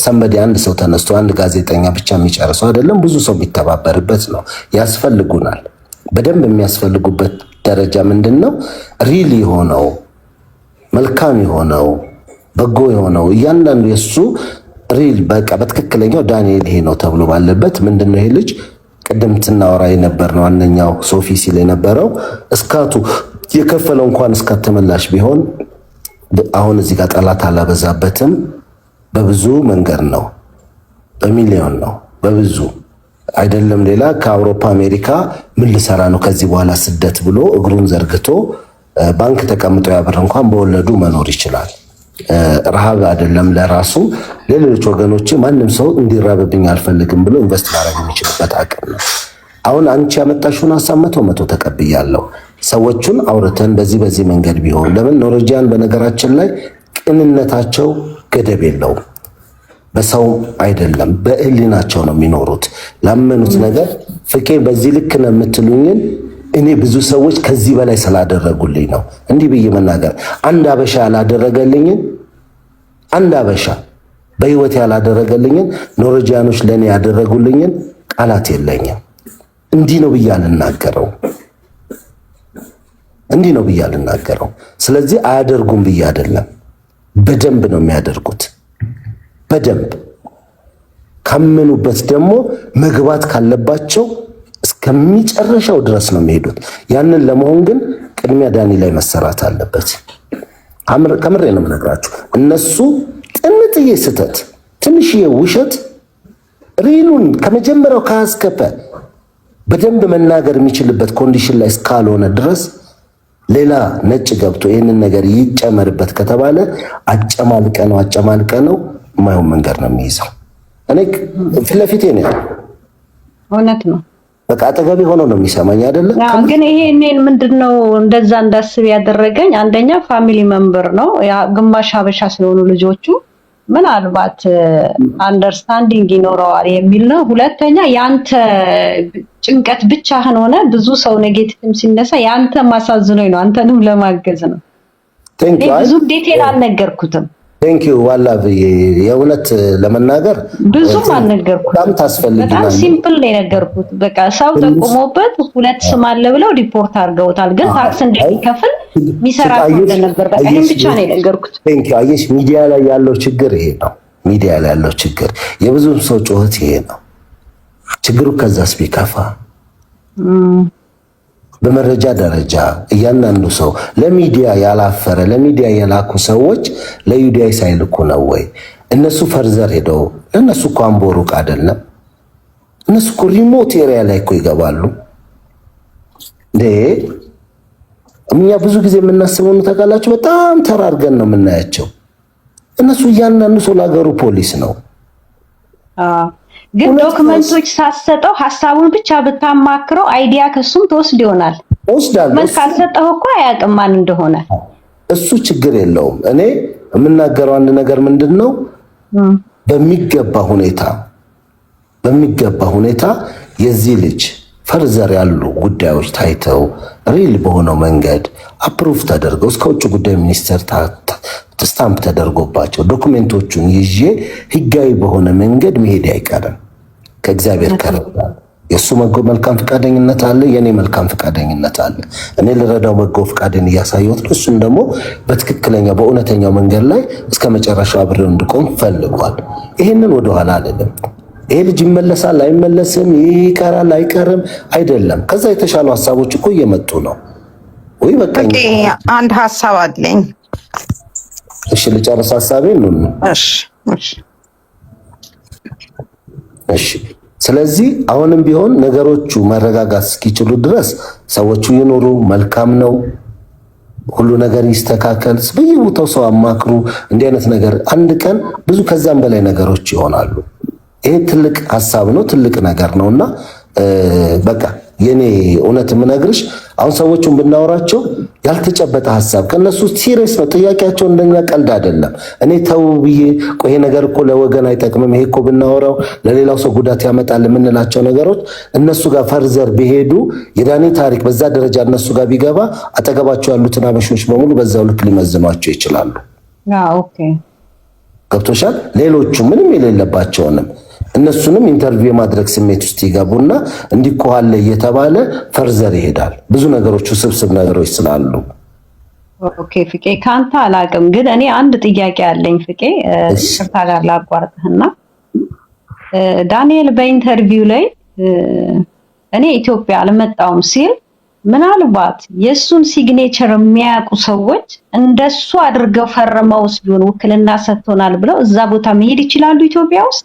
ሰንበዲ አንድ ሰው ተነስቶ አንድ ጋዜጠኛ ብቻ የሚጨርሰው አይደለም፣ ብዙ ሰው የሚተባበርበት ነው። ያስፈልጉናል። በደንብ የሚያስፈልጉበት ደረጃ ምንድነው? ሪል የሆነው መልካም የሆነው በጎ የሆነው እያንዳንዱ የሱ ሪል በቃ በትክክለኛው ዳንኤል ይሄ ነው ተብሎ ባለበት ምንድነው ይሄ ልጅ ቅድም ትናወራ የነበር ነው አንደኛው ሶፊ ሲል የነበረው እስካቱ የከፈለው እንኳን እስካተመላሽ ቢሆን አሁን እዚህ ጋር ጠላት አላበዛበትም። በብዙ መንገድ ነው፣ በሚሊዮን ነው፣ በብዙ አይደለም። ሌላ ከአውሮፓ አሜሪካ ምን ልሰራ ነው ከዚህ በኋላ ስደት ብሎ እግሩን ዘርግቶ ባንክ ተቀምጦ ያብር እንኳን በወለዱ መኖር ይችላል። ረሃብ አይደለም ለራሱ ለሌሎች ወገኖች ማንም ሰው እንዲራብብኝ አልፈልግም ብሎ ኢንቨስት ማድረግ የሚችልበት አቅም ነው። አሁን አንቺ ያመጣሽውን ሀሳብ መቶ ተቀብያለሁ። ሰዎቹን አውርተን በዚህ መንገድ ቢሆን ለምን ኖርጂያን በነገራችን ላይ ቅንነታቸው ገደብ የለውም። በሰው አይደለም በእህሊናቸው ነው የሚኖሩት። ላመኑት ነገር ፍቄ በዚህ ልክ ነው የምትሉኝን እኔ ብዙ ሰዎች ከዚህ በላይ ስላደረጉልኝ ነው እንዲህ ብዬ መናገር። አንድ አበሻ ያላደረገልኝን አንድ አበሻ በህይወት ያላደረገልኝን ኖርጂያኖች ለኔ ያደረጉልኝን ቃላት የለኝም። እንዲህ ነው ብዬ አልናገረው፣ እንዲህ ነው ብዬ አልናገረው። ስለዚህ አያደርጉም ብዬ አይደለም፣ በደንብ ነው የሚያደርጉት። በደንብ ካመኑበት ደግሞ መግባት ካለባቸው እስከሚጨረሻው ድረስ ነው የሚሄዱት። ያንን ለመሆን ግን ቅድሚያ ዳኒ ላይ መሰራት አለበት። ከምሬ ነው የምነግራችሁ። እነሱ ጥንጥዬ ስህተት፣ ትንሽዬ ውሸት ሪሉን ከመጀመሪያው ካስከፈ በደንብ መናገር የሚችልበት ኮንዲሽን ላይ እስካልሆነ ድረስ ሌላ ነጭ ገብቶ ይህንን ነገር ይጨመርበት ከተባለ አጨማልቀ ነው የማይሆን መንገድ ነው የሚይዘው። እኔ ፊት ለፊቴ ነው ያለው። እውነት ነው። በቃ አጠገቤ ሆኖ ነው የሚሰማኝ አይደለ? ግን ይሄ እኔን ምንድነው እንደዛ እንዳስብ ያደረገኝ አንደኛ ፋሚሊ ሜምበር ነው፣ ያ ግማሽ ሀበሻ ስለሆኑ ልጆቹ ምናልባት አንደርስታንዲንግ ይኖረዋል የሚል ነው። ሁለተኛ ያንተ ጭንቀት ብቻህን ሆነ ብዙ ሰው ኔጌቲቭም ሲነሳ ያንተ ማሳዝኖኝ ነው፣ አንተንም ለማገዝ ነው። ብዙ ዲቴል አልነገርኩትም። ቴንክ ዩ ዋላ የእውነት ለመናገር ብዙም አልነገርኩትም። በጣም ታስፈልጊናል። በጣም ሲምፕል ነው የነገርኩት። በቃ ሰው ጠቁሞበት ሁለት ስም አለ ብለው ሪፖርት አድርገውታል። ግን ታክስ እንደሚከፍል የሚሰራ ነበር። በቃ ይሄን ብቻ ነው የነገርኩት። ቴንክ ዩ። አየሽ ሚዲያ ላይ ያለው ችግር ይሄ ነው። ሚዲያ ላይ ያለው ችግር የብዙ ሰው ጩኸት ይሄ ነው ችግሩ። ከዛስ ቢከፋ በመረጃ ደረጃ እያንዳንዱ ሰው ለሚዲያ ያላፈረ ለሚዲያ የላኩ ሰዎች ለዩዲአይ ሳይልኩ ነው ወይ? እነሱ ፈርዘር ሄደው እነሱ እኮ አምቦ ሩቅ አይደለም። እነሱ እኮ ሪሞት ኤሪያ ላይ እኮ ይገባሉ። እኛ ብዙ ጊዜ የምናስበው ተቃላችሁ በጣም ተራርገን ነው የምናያቸው። እነሱ እያንዳንዱ ሰው ለሀገሩ ፖሊስ ነው። ግን ዶክመንቶች ሳሰጠው ሐሳቡን ብቻ ብታማክረው አይዲያ ከሱም ተወስድ ይሆናል። ዶክመንት ካልሰጠው እኮ አያውቅም ማን እንደሆነ። እሱ ችግር የለውም። እኔ የምናገረው አንድ ነገር ምንድነው በሚገባ ሁኔታ የዚህ ልጅ ፈርዘር ያሉ ጉዳዮች ታይተው ሪል በሆነው መንገድ አፕሩቭ ተደርገው እስከ ውጭ ጉዳይ ሚኒስቴር ስታምፕ ተደርጎባቸው ዶክመንቶቹን ይዤ ህጋዊ በሆነ መንገድ መሄድ አይቀርም። ከእግዚአብሔር ከረዳ የሱ መልካም ፈቃደኝነት አለ፣ የኔ መልካም ፈቃደኝነት አለ። እኔ ልረዳው በጎ ፈቃደኝ እያሳየሁት ነው። እሱም ደግሞ በትክክለኛ በእውነተኛው መንገድ ላይ እስከ መጨረሻው አብሬው እንድቆም ፈልጓል። ይሄንን ወደኋላ አይደለም። ይሄ ልጅ ይመለሳል አይመለስም፣ ይቀራል አይቀርም አይደለም። ከዛ የተሻሉ ሀሳቦች እኮ እየመጡ ነው ወይ? በቃ አንድ ሀሳብ አለኝ። እሺ ልጨርስ ሀሳቤን ነው። እሺ ስለዚህ አሁንም ቢሆን ነገሮቹ መረጋጋት እስኪችሉ ድረስ ሰዎቹ ይኖሩ፣ መልካም ነው። ሁሉ ነገር ይስተካከል። በየቦታው ሰው አማክሩ። እንዲህ አይነት ነገር አንድ ቀን ብዙ ከዛም በላይ ነገሮች ይሆናሉ። ይሄ ትልቅ ሀሳብ ነው፣ ትልቅ ነገር ነውና በቃ የኔ እውነት የምነግርሽ አሁን ሰዎቹን ብናወራቸው ያልተጨበጠ ሀሳብ ከነሱ ሲሪየስ ነው ጥያቄያቸው፣ እንደኛ ቀልድ አይደለም። እኔ ተው ብዬ ቆይ ይሄ ነገር እኮ ለወገን አይጠቅምም፣ ይሄ እኮ ብናወራው ለሌላው ሰው ጉዳት ያመጣል የምንላቸው ነገሮች እነሱ ጋር ፈርዘር ቢሄዱ የዳኒ ታሪክ በዛ ደረጃ እነሱ ጋር ቢገባ አጠገባቸው ያሉትን አበሾች በሙሉ በዛው ልክ ሊመዝኗቸው ይችላሉ። ኦኬ ገብቶሻል? ሌሎቹ ምንም የሌለባቸውንም እነሱንም ኢንተርቪው የማድረግ ስሜት ውስጥ ይገቡና እንዲቆሃለ እየተባለ ፈርዘር ይሄዳል። ብዙ ነገሮች ውስብስብ ነገሮች ስላሉ። ኦኬ ፍቄ ካንተ አላቅም፣ ግን እኔ አንድ ጥያቄ አለኝ ፍቄ፣ ሽርታ ጋር ላቋርጥህና ዳንኤል በኢንተርቪው ላይ እኔ ኢትዮጵያ አልመጣውም ሲል ምናልባት የሱን ሲግኔቸር የሚያውቁ ሰዎች እንደሱ አድርገው ፈርመውስ ቢሆን ውክልና ሰጥቶናል ብለው እዛ ቦታ መሄድ ይችላሉ ኢትዮጵያ ውስጥ?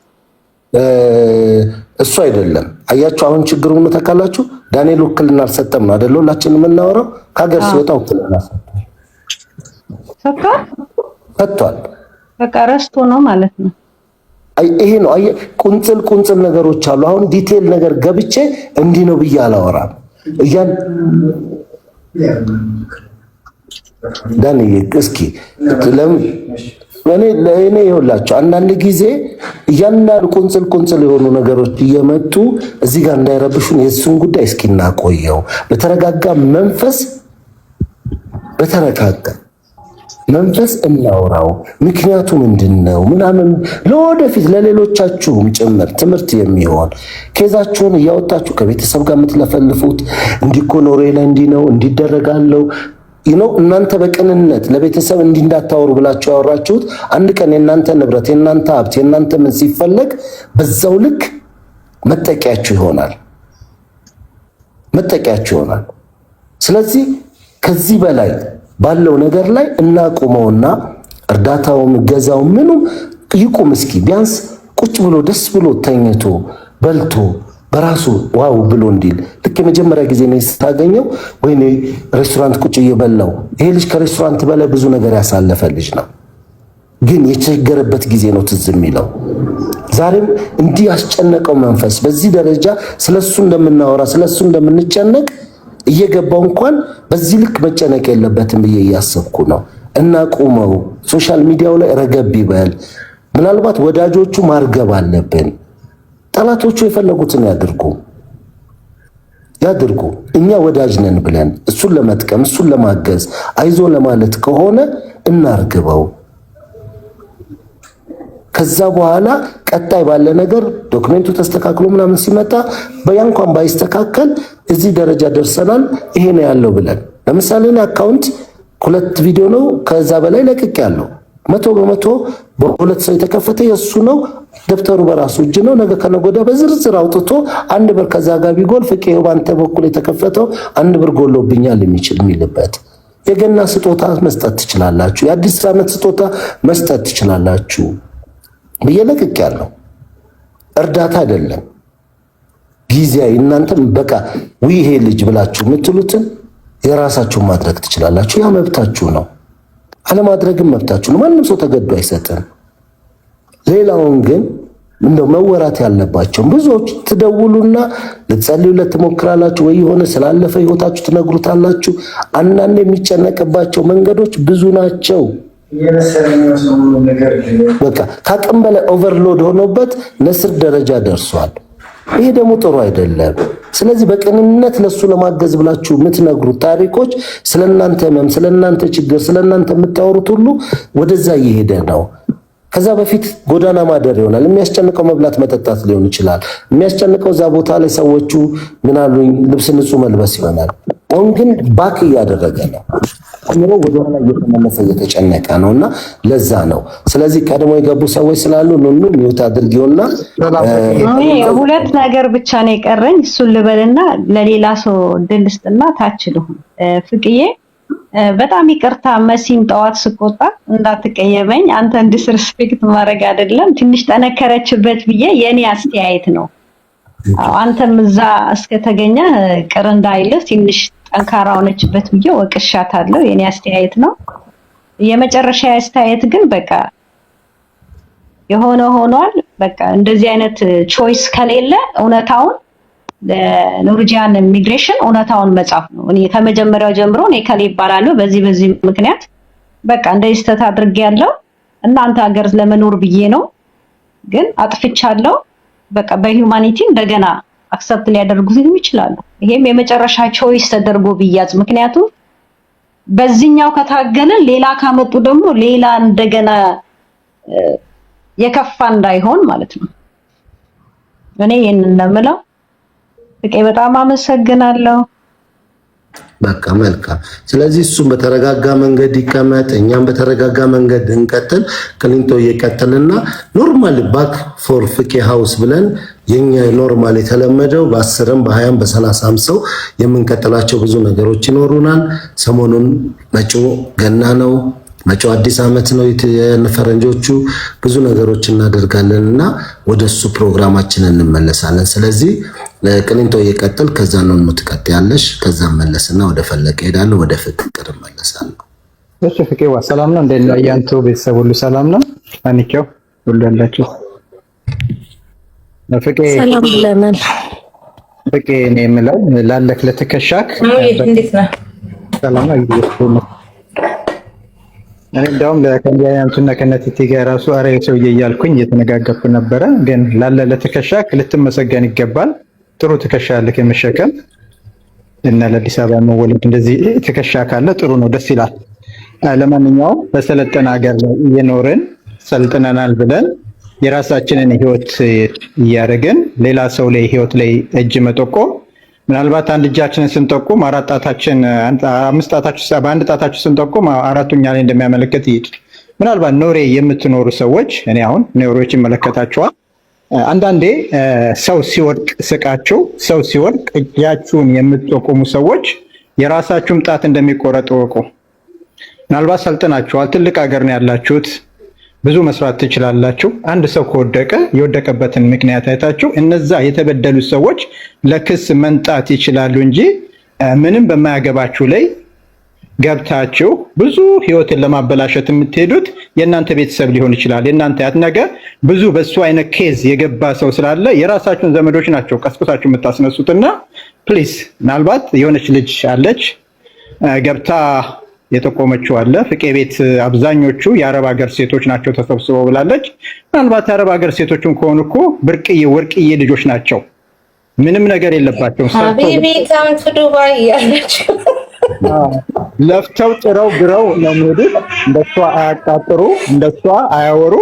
እሱ አይደለም። አያችሁ አሁን ችግሩ ምን ተካላችሁ? ዳንኤል ውክልና አልሰጠም ነው አይደል? ሁላችንም የምናወራው ከሀገር ሲወጣ ውክልና ሰጥቷል። በቃ ረስቶ ነው ማለት ነው። ይሄ ነው ቁንጽል ነገሮች አሉ። አሁን ዲቴል ነገር ገብቼ እንዲህ ነው ብዬ አላወራም። ዳንኤል እስኪ ለእኔ ይኸውላችሁ አንዳንድ ጊዜ እያንዳንዱ ቁንጽል የሆኑ ነገሮች እየመጡ እዚህ ጋር እንዳይረብሹን የእሱን ጉዳይ እስኪ እናቆየው። በተረጋጋ መንፈስ እናውራው። ምክንያቱ ምንድነው ምናምን ለወደፊት ለሌሎቻችሁም ጭምር ትምህርት የሚሆን ኬዛችሁን እያወጣችሁ ከቤተሰብ ጋር የምትለፈልፉት እንዲኮ ኖሬ ላይ እንዲህ ነው እንዲደረጋለው እናንተ በቅንነት ለቤተሰብ እንዲህ እንዳታወሩ ብላችሁ ያወራችሁት አንድ ቀን የእናንተ ንብረት የእናንተ ሀብት የእናንተ ምን ሲፈለግ በዛው ልክ መጠቂያችሁ ይሆናል። ስለዚህ ከዚህ በላይ ባለው ነገር ላይ እናቁመውና እርዳታውም ገዛው ምኑም ይቁም። እስኪ ቢያንስ ቁጭ ብሎ ደስ ብሎ ተኝቶ በልቶ በራሱ ዋው ብሎ እንዲል ልክ የመጀመሪያ ጊዜ ነው ስታገኘው ወይኔ ሬስቶራንት ቁጭ እየበላው ይሄ ልጅ ከሬስቶራንት በላይ ብዙ ነገር ያሳለፈ ልጅ ነው። ግን የቸገረበት ጊዜ ነው ትዝ የሚለው። ዛሬም እንዲህ ያስጨነቀው መንፈስ በዚህ ደረጃ ስለሱ እንደምናወራ ስለሱ እንደምንጨነቅ እየገባው እንኳን በዚህ ልክ መጨነቅ የለበትም ብዬ እያሰብኩ ነው። እናቁመው። ሶሻል ሚዲያው ላይ ረገብ ይበል። ምናልባት ወዳጆቹ ማርገብ አለብን። ጠላቶቹ የፈለጉትን ያድርጉ። እኛ ወዳጅ ነን ብለን እሱን ለመጥቀም እሱን ለማገዝ አይዞ ለማለት ከሆነ እናርግበው። ከዛ በኋላ ቀጣይ ባለ ነገር ዶክመንቱ ተስተካክሎ ምናምን ሲመጣ በያንኳን ባይስተካከል እዚህ ደረጃ ደርሰናል ይሄ ነው ያለው ብለን ለምሳሌ አካውንት 2 ቪዲዮ ነው ከዛ በላይ ለቅቅ ያለው 100% በሁለት ሰው የተከፈተ የሱ ነው። ደብተሩ በራሱ እጅ ነው። ነገ ከነገ በዝርዝር አውጥቶ አንድ ብር ከዛ ጋር ቢጎል ፍቄው ባንተ በኩል የተከፈተው አንድ ብር ጎሎብኛል የሚልበት የገና ስጦታ መስጠት ትችላላችሁ። የአዲስ ዓመት ስጦታ መስጠት ትችላላችሁ። በየለቅቅ ያለው እርዳታ አይደለም ጊዜያዊ እናንተም በቃ ይሄ ልጅ ብላችሁ የምትሉትን የራሳችሁን ማድረግ ትችላላችሁ። ያ መብታችሁ ነው። አለማድረግም መብታችሁ ነው። ማንም ሰው ተገዶ አይሰጥም። ሌላውን ግን እንደው መወራት ያለባቸው ብዙዎች ትደውሉና ልትጸልዩለት ትሞክራላችሁ ወይ የሆነ ስላለፈ ህይወታችሁ ትነግሩታላችሁ። አንዳንድ የሚጨነቅባቸው መንገዶች ብዙ ናቸው። በቃ ከአቅም በላይ ኦቨርሎድ ሆኖበት ነስር ደረጃ ደርሷል። ይሄ ደግሞ ጥሩ አይደለም። ስለዚህ በቅንነት ለሱ ለማገዝ ብላችሁ የምትነግሩት ታሪኮች ስለናንተ ህመም፣ ስለናንተ ችግር፣ ስለናንተ የምታወሩት ሁሉ ወደዛ እየሄደ ነው። ከዛ በፊት ጎዳና ማደር ይሆናል። የሚያስጨንቀው መብላት መጠጣት ሊሆን ይችላል። የሚያስጨንቀው እዛ ቦታ ላይ ሰዎቹ ምናሉኝ ልብስ ንጹህ መልበስ ይሆናል። አሁን ግን ባክ እያደረገ ነው። አምሮ ወደኋላ እየተመለሰ እየተጨነቀ ነውና ለዛ ነው። ስለዚህ ቀድሞ የገቡ ሰዎች ስላሉ ኑኑ ሚውት አድርጊውና ሁለት ነገር ብቻ ነው የቀረኝ። እሱን ልበልና ለሌላ ሰው ድል ስጥና ታች ልሁን። ፍቅዬ በጣም ይቅርታ መሲን ጠዋት ስቆጣ እንዳትቀየመኝ። አንተ ዲስሪስፔክት ማድረግ አይደለም ትንሽ ጠነከረችበት ብዬ የኔ አስተያየት ነው። አንተም እዛ እስከተገኘ ቅር እንዳይልህ ትንሽ ጠንካራ ሆነችበት ብዬ ወቅሻታለሁ። የኔ አስተያየት ነው። የመጨረሻ አስተያየት ግን በቃ የሆነ ሆኗል። በቃ እንደዚህ አይነት ቾይስ ከሌለ እውነታውን ለኖርጂያን ኢሚግሬሽን እውነታውን መጻፍ ነው። እኔ ከመጀመሪያው ጀምሮ እኔ ከሌ ይባላለሁ በዚህ ምክንያት በቃ እንደዚህ ስተት አድርጌያለሁ እናንተ ሀገር ለመኖር ብዬ ነው፣ ግን አጥፍቻለሁ። በቃ በሂዩማኒቲ እንደገና አክሰፕት ሊያደርጉት ይችላሉ። ይሄም የመጨረሻ ቾይስ ተደርጎ ቢያዝ፣ ምክንያቱም በዚህኛው ከታገለን ሌላ ካመጡ ደግሞ ሌላ እንደገና የከፋ እንዳይሆን ማለት ነው። እኔ ይሄንን ነው የምለው። ፍቄ በጣም አመሰግናለሁ። በቃ መልካም። ስለዚህ እሱም በተረጋጋ መንገድ ይቀመጥ፣ እኛም በተረጋጋ መንገድ እንቀጥል። ቅሊንጦ እየቀጥልና ኖርማል ባክ ፎር ፍቄ ሃውስ ብለን የኛ ኖርማል የተለመደው በ10ም በ20ም በ30ም ሰው የምንቀጥላቸው ብዙ ነገሮች ይኖሩናል። ሰሞኑን መጪው ገና ነው፣ መጪው አዲስ ዓመት ነው የፈረንጆቹ። ብዙ ነገሮች እናደርጋለንና ወደሱ ፕሮግራማችን እንመለሳለን። ስለዚህ ቅሊንጦ እየቀጥል ከዛ ነው የምትቀጥያለሽ። ከዛ መለስና ወደ ፈለቀ ሄዳለሁ፣ ወደ ፍቅር መለሳለሁ። እሺ ፍቄዋ ሰላም ነው? እንደና ያንተ ቤተሰብ ሁሉ ሰላም ነው? አንቺው ሁሉ ያላችሁ ፍቄ ሰላም ብለናል። ፍቄ እኔ የምለው ላለክ ለተከሻክ እንዴት ነህ? ሰላም ነው። እኔ እንደውም ለከንዲያንቱና ከነቲቲ ጋር ራሱ አሬ ሰውዬ እያልኩኝ እየተነጋገርኩ ነበረ። ግን ላለ ለተከሻክ ልትመሰገን ይገባል። ጥሩ ትከሻ አለክ የመሸከም እና ለአዲስ አበባ መወለድ እንደዚህ ትከሻ ካለ ጥሩ ነው፣ ደስ ይላል። ለማንኛውም በሰለጠነ ሀገር ላይ እየኖርን ሰልጥነናል ብለን የራሳችንን ህይወት እያደረግን ሌላ ሰው ላይ ህይወት ላይ እጅ መጠቆም፣ ምናልባት አንድ እጃችንን ስንጠቁም አራት ጣታችን አምስት ጣታችን በአንድ ጣታችን ስንጠቁም አራቱኛ ላይ እንደሚያመለክት ይሄድ። ምናልባት ኖሬ የምትኖሩ ሰዎች እኔ አሁን ኖሬዎች ይመለከታቸዋል። አንዳንዴ ሰው ሲወድቅ ስቃችሁ፣ ሰው ሲወድቅ እጃችሁን የምትጠቁሙ ሰዎች የራሳችሁም ጣት እንደሚቆረጥ ወቁ። ምናልባት ሰልጥናችኋል፣ ትልቅ ሀገር ነው ያላችሁት፣ ብዙ መስራት ትችላላችሁ። አንድ ሰው ከወደቀ የወደቀበትን ምክንያት አይታችሁ እነዛ የተበደሉት ሰዎች ለክስ መንጣት ይችላሉ እንጂ ምንም በማያገባችሁ ላይ ገብታችሁ ብዙ ህይወትን ለማበላሸት የምትሄዱት የእናንተ ቤተሰብ ሊሆን ይችላል። የእናንተ ነገር ብዙ በሱ አይነት ኬዝ የገባ ሰው ስላለ የራሳችሁን ዘመዶች ናቸው ቀስቅሳችሁ የምታስነሱትና ፕሊዝ፣ ምናልባት የሆነች ልጅ አለች ገብታ የጠቆመችው አለ ፍቄ ቤት አብዛኞቹ የአረብ ሀገር ሴቶች ናቸው ተሰብስበው ብላለች። ምናልባት የአረብ ሀገር ሴቶችም ከሆኑ እኮ ብርቅዬ ወርቅዬ ልጆች ናቸው፣ ምንም ነገር የለባቸው። ሀቢቢ ካም ቱ ዱባይ ያለች ለፍተው ጥረው ግረው ነው የሚሄዱት። እንደሷ አያቃጥሩ፣ እንደሷ አያወሩ።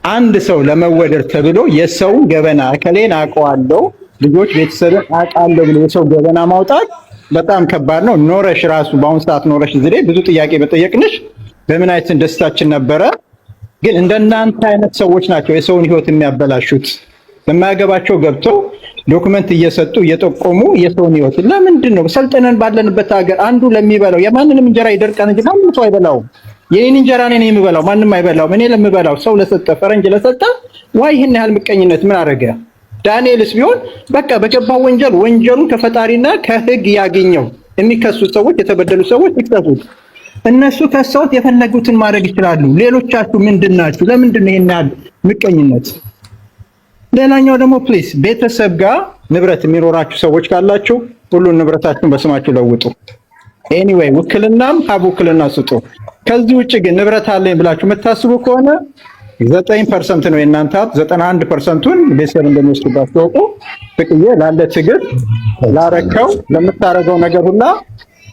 አንድ ሰው ለመወደድ ተብሎ የሰው ገበና እከሌን አውቀዋለሁ ልጆች ቤተሰብን አውቃለሁ ብሎ የሰው ገበና ማውጣት በጣም ከባድ ነው። ኖረሽ ራሱ በአሁን ሰዓት ኖረሽ ዝሬ ብዙ ጥያቄ በጠየቅንሽ በምን አይነት ደስታችን ነበረ። ግን እንደናንተ አይነት ሰዎች ናቸው የሰውን ህይወት የሚያበላሹት። በማያገባቸው ገብተው ዶክመንት እየሰጡ እየጠቆሙ የሰውን ህይወት ለምንድን ነው ሰልጥነን ባለንበት ሀገር አንዱ ለሚበላው የማንንም እንጀራ ይደርቃል እንጂ ማንም ሰው አይበላውም። የኔን እንጀራ እኔ የምበላው ማንም አይበላውም። እኔ ለምበላው ሰው ለሰጠ ፈረንጅ ለሰጠ ዋይ ይሄን ያህል ምቀኝነት ምን አረገ? ዳንኤልስ ቢሆን በቃ በገባው ወንጀል ወንጀሉን ከፈጣሪና ከህግ ያገኘው የሚከሱት ሰዎች የተበደሉ ሰዎች ይከሱት። እነሱ ከሰውት የፈለጉትን ማድረግ ይችላሉ። ሌሎቻችሁ ምንድናችሁ? ለምንድን ነው ይሄን ያህል ምቀኝነት? ሌላኛው ደግሞ ፕሊስ ቤተሰብ ጋር ንብረት የሚኖራችሁ ሰዎች ካላችሁ ሁሉን ንብረታችሁን በስማችሁ ለውጡ። ኤኒዌይ ውክልናም ሀብ ውክልና ስጡ። ከዚህ ውጭ ግን ንብረት አለኝ ብላችሁ የምታስቡ ከሆነ 9% ነው የእናንተ ሀብት፣ 91%ቱን ቤተሰብ እንደሚወስድባችሁ ወቁ። ፍቅዬ ላለ ትግል ላረከው ለምታረገው ነገር ሁላ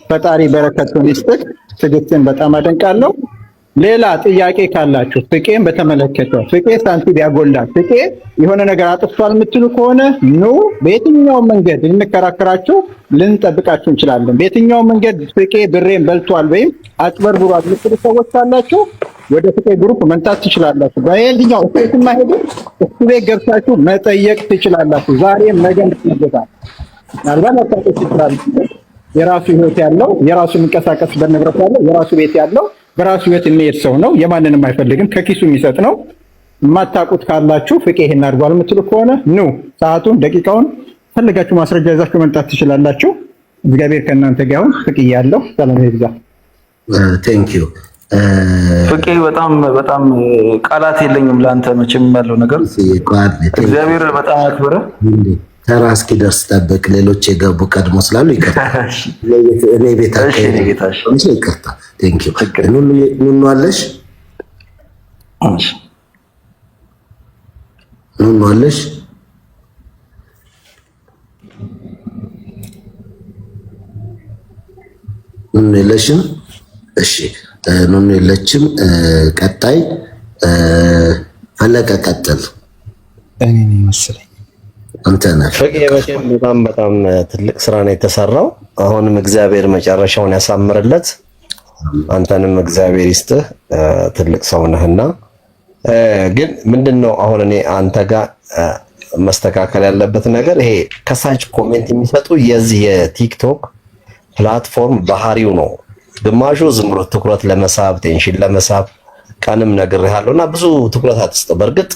ፈጣሪ በረከቱን ይስጥህ። ትግስትን በጣም አደንቃለሁ። ሌላ ጥያቄ ካላችሁ ፍቄን በተመለከተ ፍቄ ሳንቲም ያጎላል፣ ፍቄ የሆነ ነገር አጥፍቷል የምትሉ ከሆነ ኑ በየትኛው መንገድ ልንከራከራችሁ ልንጠብቃችሁ እንችላለን። በየትኛው መንገድ ፍቄ ብሬን በልቷል ወይም አጭበርብሯል የምትሉ ሰዎች ካላችሁ ወደ ፍቄ ግሩፕ መንታት ትችላላችሁ። በየትኛው እስቴት ማሄዱ እሱ ቤት ገብታችሁ መጠየቅ ትችላላችሁ። ዛሬም ነገም ትይገታል ምናልባት አታውቁት ትችላላችሁ። የራሱ ህይወት ያለው የራሱ የሚንቀሳቀስበት ንብረት ያለው የራሱ ቤት ያለው በራሱ ህይወት የሚሄድ ሰው ነው። የማንንም አይፈልግም፣ ከኪሱ የሚሰጥ ነው። የማታውቁት ካላችሁ ፍቄ ይሄን አድርጓል የምትሉ ከሆነ ኑ ሰዓቱን ደቂቃውን ፈልጋችሁ ማስረጃ ይዛችሁ መምጣት ትችላላችሁ። እግዚአብሔር ከእናንተ ጋር ይሁን። ፍቄ ያለው ሰላም ይብዛ። ቴንክ ዩ ፍቄ በጣም ቃላት የለኝም ለአንተ መቼም ያለው ነገር እግዚአብሔር በጣም ያክብረ ተራ እስኪደርስ ጠብቅ። ሌሎች የገቡ ቀድሞ ስላሉ ይቅርታ። እኔ ቤታችን ይቅርታ። ቴንክ ዩ ኑኑ አለሽ ኑኑ አለሽ ኑኑ የለሽም? እሺ ኑኑ የለችም። ቀጣይ ፈለቀ ቀጥል። እኔ ነኝ መሰለኝ አንተ ነህ። ፍቄ በጣም ትልቅ ስራ ነው የተሰራው። አሁንም እግዚአብሔር መጨረሻውን ያሳምርለት። አንተንም እግዚአብሔር ይስጥህ። ትልቅ ሰው ነህና ግን ምንድነው አሁን እኔ አንተ ጋር መስተካከል ያለበት ነገር ይሄ ከሳች ኮሜንት የሚሰጡ የዚህ የቲክቶክ ፕላትፎርም ባህሪው ነው። ግማሹ ዝም ብሎ ትኩረት ለመሳብ ቴንሽን ለመሳብ ቀንም ነግሬሃለሁና ብዙ ትኩረት አትስጠው። በእርግጥ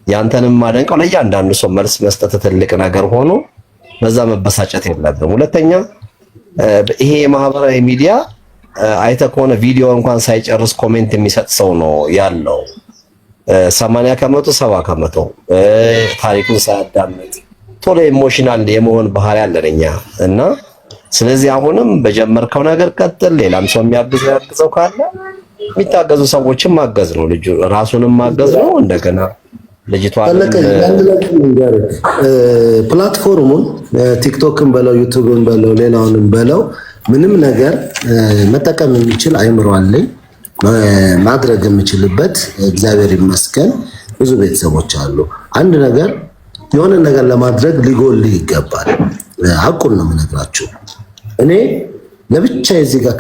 ያንተንም ማደንቀው ለእያንዳንዱ ሰው መልስ መስጠት ትልቅ ነገር ሆኖ በዛ መበሳጨት የለብም። ሁለተኛ ይሄ የማህበራዊ ሚዲያ አይተህ ከሆነ ቪዲዮ እንኳን ሳይጨርስ ኮሜንት የሚሰጥ ሰው ነው ያለው። 80% 70% ታሪኩን ሳያዳምጥ ቶሎ ኢሞሽናል የመሆን ባህሪ አለን እኛ እና ስለዚህ አሁንም በጀመርከው ነገር ቀጥል። ሌላም ሰው የሚያግዘው ካለ የሚታገዙ ሰዎችን ማገዝ ነው። ልጁ ራሱንም ማገዝ ነው። እንደገና ልጅቷን ፕላትፎርሙን ቲክቶክን በለው ዩቲዩብን በለው ሌላውንም በለው ምንም ነገር መጠቀም የሚችል አይምሮ አለኝ። ማድረግ የምችልበት እግዚአብሔር ይመስገን ብዙ ቤተሰቦች አሉ። አንድ ነገር የሆነ ነገር ለማድረግ ሊጎል ይገባል። ሐቁን ነው የምነግራችሁ። እኔ ለብቻ እዚህ ጋር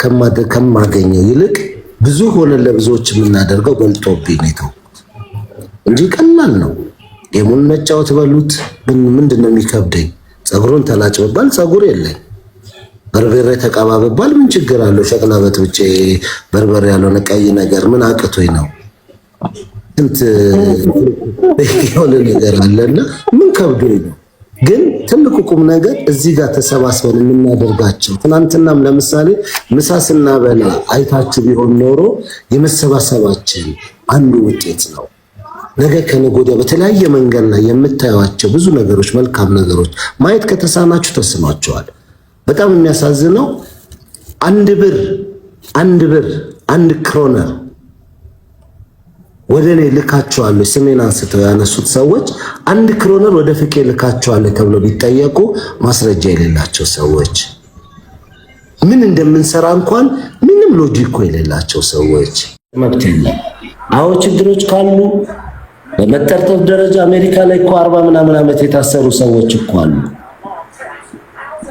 ከማገኘው ይልቅ ብዙ ሆነ ለብዙዎች የምናደርገው በልጦብኝ ነው እንጂ ቀላል ነው። ጌሙን መጫወት በሉት ምንድነው የሚከብደኝ? ፀጉሩን ተላጭ በባል ፀጉር የለኝ፣ በርበሬ ተቀባበባል ምን ችግር አለው? ሸቅላ በትብጬ በርበሬ ያልሆነ ቀይ ነገር ምን አቅቶኝ ነው? እንት የሆነ ነገር አለና ምን ከብዶኝ ነው? ግን ትልቁ ቁም ነገር እዚህ ጋር ተሰባስበን የምናደርጋቸው ትናንትናም ለምሳሌ ምሳ ስናበላ አይታችሁ ቢሆን ኖሮ የመሰባሰባችን አንዱ ውጤት ነው። ነገ ከነገ ወዲያ በተለያየ መንገድ ላይ የምታዩዋቸው ብዙ ነገሮች መልካም ነገሮች ማየት ከተሳናችሁ ተስኗቸዋል። በጣም የሚያሳዝነው አንድ ብር አንድ ክሮነር ወደ እኔ ልካቸዋለሁ ስሜን አንስተው ያነሱት ሰዎች አንድ ክሮነር ወደ ፍቄ ልካቸዋለሁ ተብሎ ቢጠየቁ ማስረጃ የሌላቸው ሰዎች ምን እንደምንሰራ እንኳን ምንም ሎጂክ የሌላቸው ሰዎች መብት የለም። አዎ ችግሮች ካሉ በመጠርጠር ደረጃ አሜሪካ ላይ እኮ 40 ምናምን ዓመት የታሰሩ ሰዎች እኮ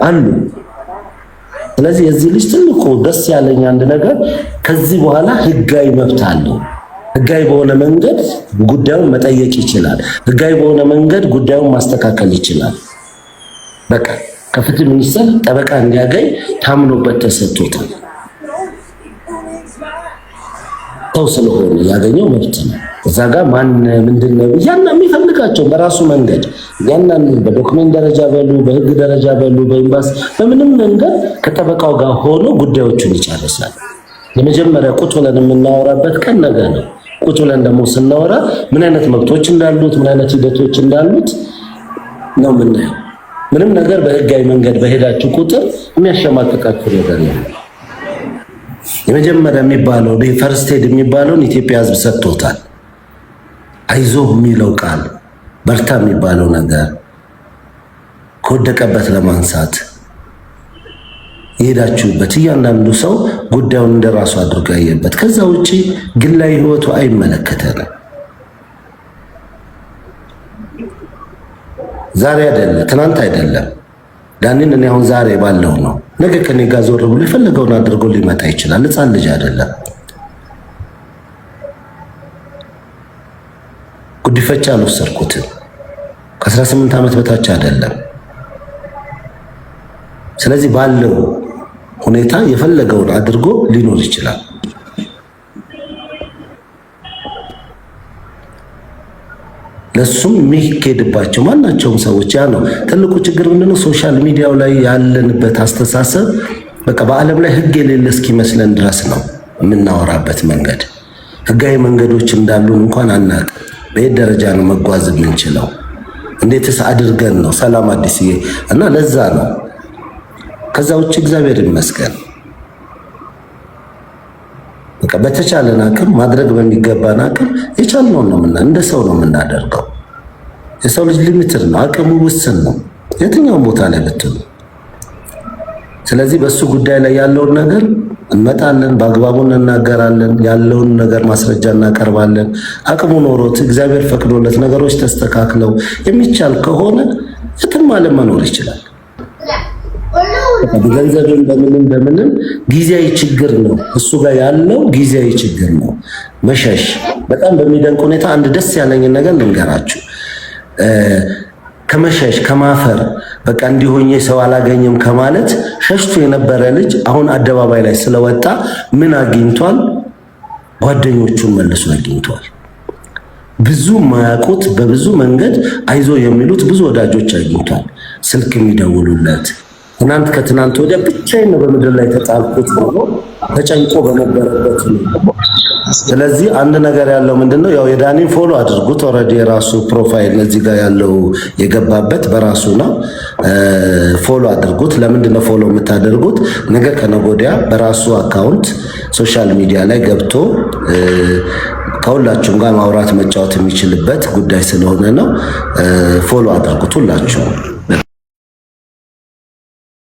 አሉ። ስለዚህ የዚህ ልጅ ትልቁ ደስ ያለኝ አንድ ነገር ከዚህ በኋላ ህጋዊ መብት አለው። ህጋዊ በሆነ መንገድ ጉዳዩን መጠየቅ ይችላል። ህጋዊ በሆነ መንገድ ጉዳዩን ማስተካከል ይችላል። በቃ ከፍትህ ሚኒስቴር ጠበቃ እንዲያገኝ ታምኖበት ተሰጥቶታል። ሰው ስለሆነ ያገኘው መብት ነው። እዛ ጋር ማን ምንድነው ያና የሚፈልጋቸው በራሱ መንገድ ያናን በዶክመንት ደረጃ በሉ በህግ ደረጃ በሉ በኤምባሲ በምንም መንገድ ከጠበቃው ጋር ሆኖ ጉዳዮቹን ይጨርሳል። የመጀመሪያ ቁጭ ብለን የምናወራበት ቀን ነገ ነው። ቁጭ ብለን ደግሞ ስናወራ ምን አይነት መብቶች እንዳሉት ምን አይነት ሂደቶች እንዳሉት ነው የምናየው። ምንም ነገር በህጋዊ መንገድ በሄዳችሁ ቁጥር የሚያሸማቅቃችሁ ነገር ነው። የመጀመሪያ የሚባለው ፈርስት ኤድ የሚባለውን ኢትዮጵያ ህዝብ ሰጥቶታል። አይዞህ የሚለው ቃል በርታ የሚባለው ነገር ከወደቀበት ለማንሳት የሄዳችሁበት እያንዳንዱ ሰው ጉዳዩን እንደራሱ አድርጎ ያየበት። ከዛ ውጪ ግላዊ ህይወቱ አይመለከተንም። ዛሬ አይደለም ትናንት አይደለም ዳኒን እኔ አሁን ዛሬ ባለው ነው። ነገ ከኔ ጋር ዞር ብሎ የፈለገውን አድርጎ ሊመጣ ይችላል። ህፃን ልጅ አይደለም። ጉዲፈቻ አልወሰድኩትም። ከ18 ዓመት በታች አይደለም። ስለዚህ ባለው ሁኔታ የፈለገውን አድርጎ ሊኖር ይችላል። ለሱም የሚሄድባቸው ማናቸውም ሰዎች ያ ነው ትልቁ ችግር ምንድነው? ሶሻል ሚዲያው ላይ ያለንበት አስተሳሰብ በቃ በዓለም ላይ ህግ የሌለ እስኪመስለን ድረስ ነው የምናወራበት መንገድ። ህጋዊ መንገዶች እንዳሉን እንኳን አናውቅም። በየት ደረጃ ነው መጓዝ የምንችለው? እንዴትስ አድርገን ነው ሰላም አዲስዬ እና ለዛ ነው። ከዛ ውጭ እግዚአብሔር ይመስገን በቃ በተቻለን አቅም ማድረግ በሚገባን አቅም የቻልነውን ነው እንደ ሰው ነው የምናደርገው። የሰው ልጅ ሊሚትድ ነው፣ አቅሙ ውስን ነው የትኛውም ቦታ ላይ ብትሉ። ስለዚህ በሱ ጉዳይ ላይ ያለውን ነገር እንመጣለን፣ በአግባቡ እንናገራለን፣ ያለውን ነገር ማስረጃ እናቀርባለን። አቅሙ ኖሮት እግዚአብሔር ፈቅዶለት ነገሮች ተስተካክለው የሚቻል ከሆነ የትም ዓለም መኖር ይችላል። በገንዘብም በምንም ጊዜያዊ ችግር ነው እሱ ጋር ያለው ጊዜያዊ ችግር ነው። መሸሽ በጣም በሚደንቅ ሁኔታ አንድ ደስ ያለኝን ነገር ልንገራችሁ። ከመሸሽ ከማፈር በቃ እንዲሆኜ ሰው አላገኝም ከማለት ሸሽቶ የነበረ ልጅ አሁን አደባባይ ላይ ስለወጣ ምን አግኝቷል? ጓደኞቹን መልሶ አግኝቷል። ብዙ ማያውቁት በብዙ መንገድ አይዞ የሚሉት ብዙ ወዳጆች አግኝቷል። ስልክ የሚደውሉለት ትናንት ከትናንት ወዲያ ብቻዬን ነው በምድር ላይ ተጣልኩት ብሎ ተጨንቆ በነበረበት ነው። ስለዚህ አንድ ነገር ያለው ምንድነው? ያው የዳኒን ፎሎ አድርጉት። ኦልሬዲ የራሱ ፕሮፋይል እዚህ ጋር ያለው የገባበት በራሱ ነው። ፎሎ አድርጉት። ለምንድነው ፎሎ የምታደርጉት? ነገ ከነገ ወዲያ በራሱ አካውንት ሶሻል ሚዲያ ላይ ገብቶ ከሁላችሁም ጋር ማውራት መጫወት የሚችልበት ጉዳይ ስለሆነ ነው። ፎሎ አድርጉት ሁላችሁም።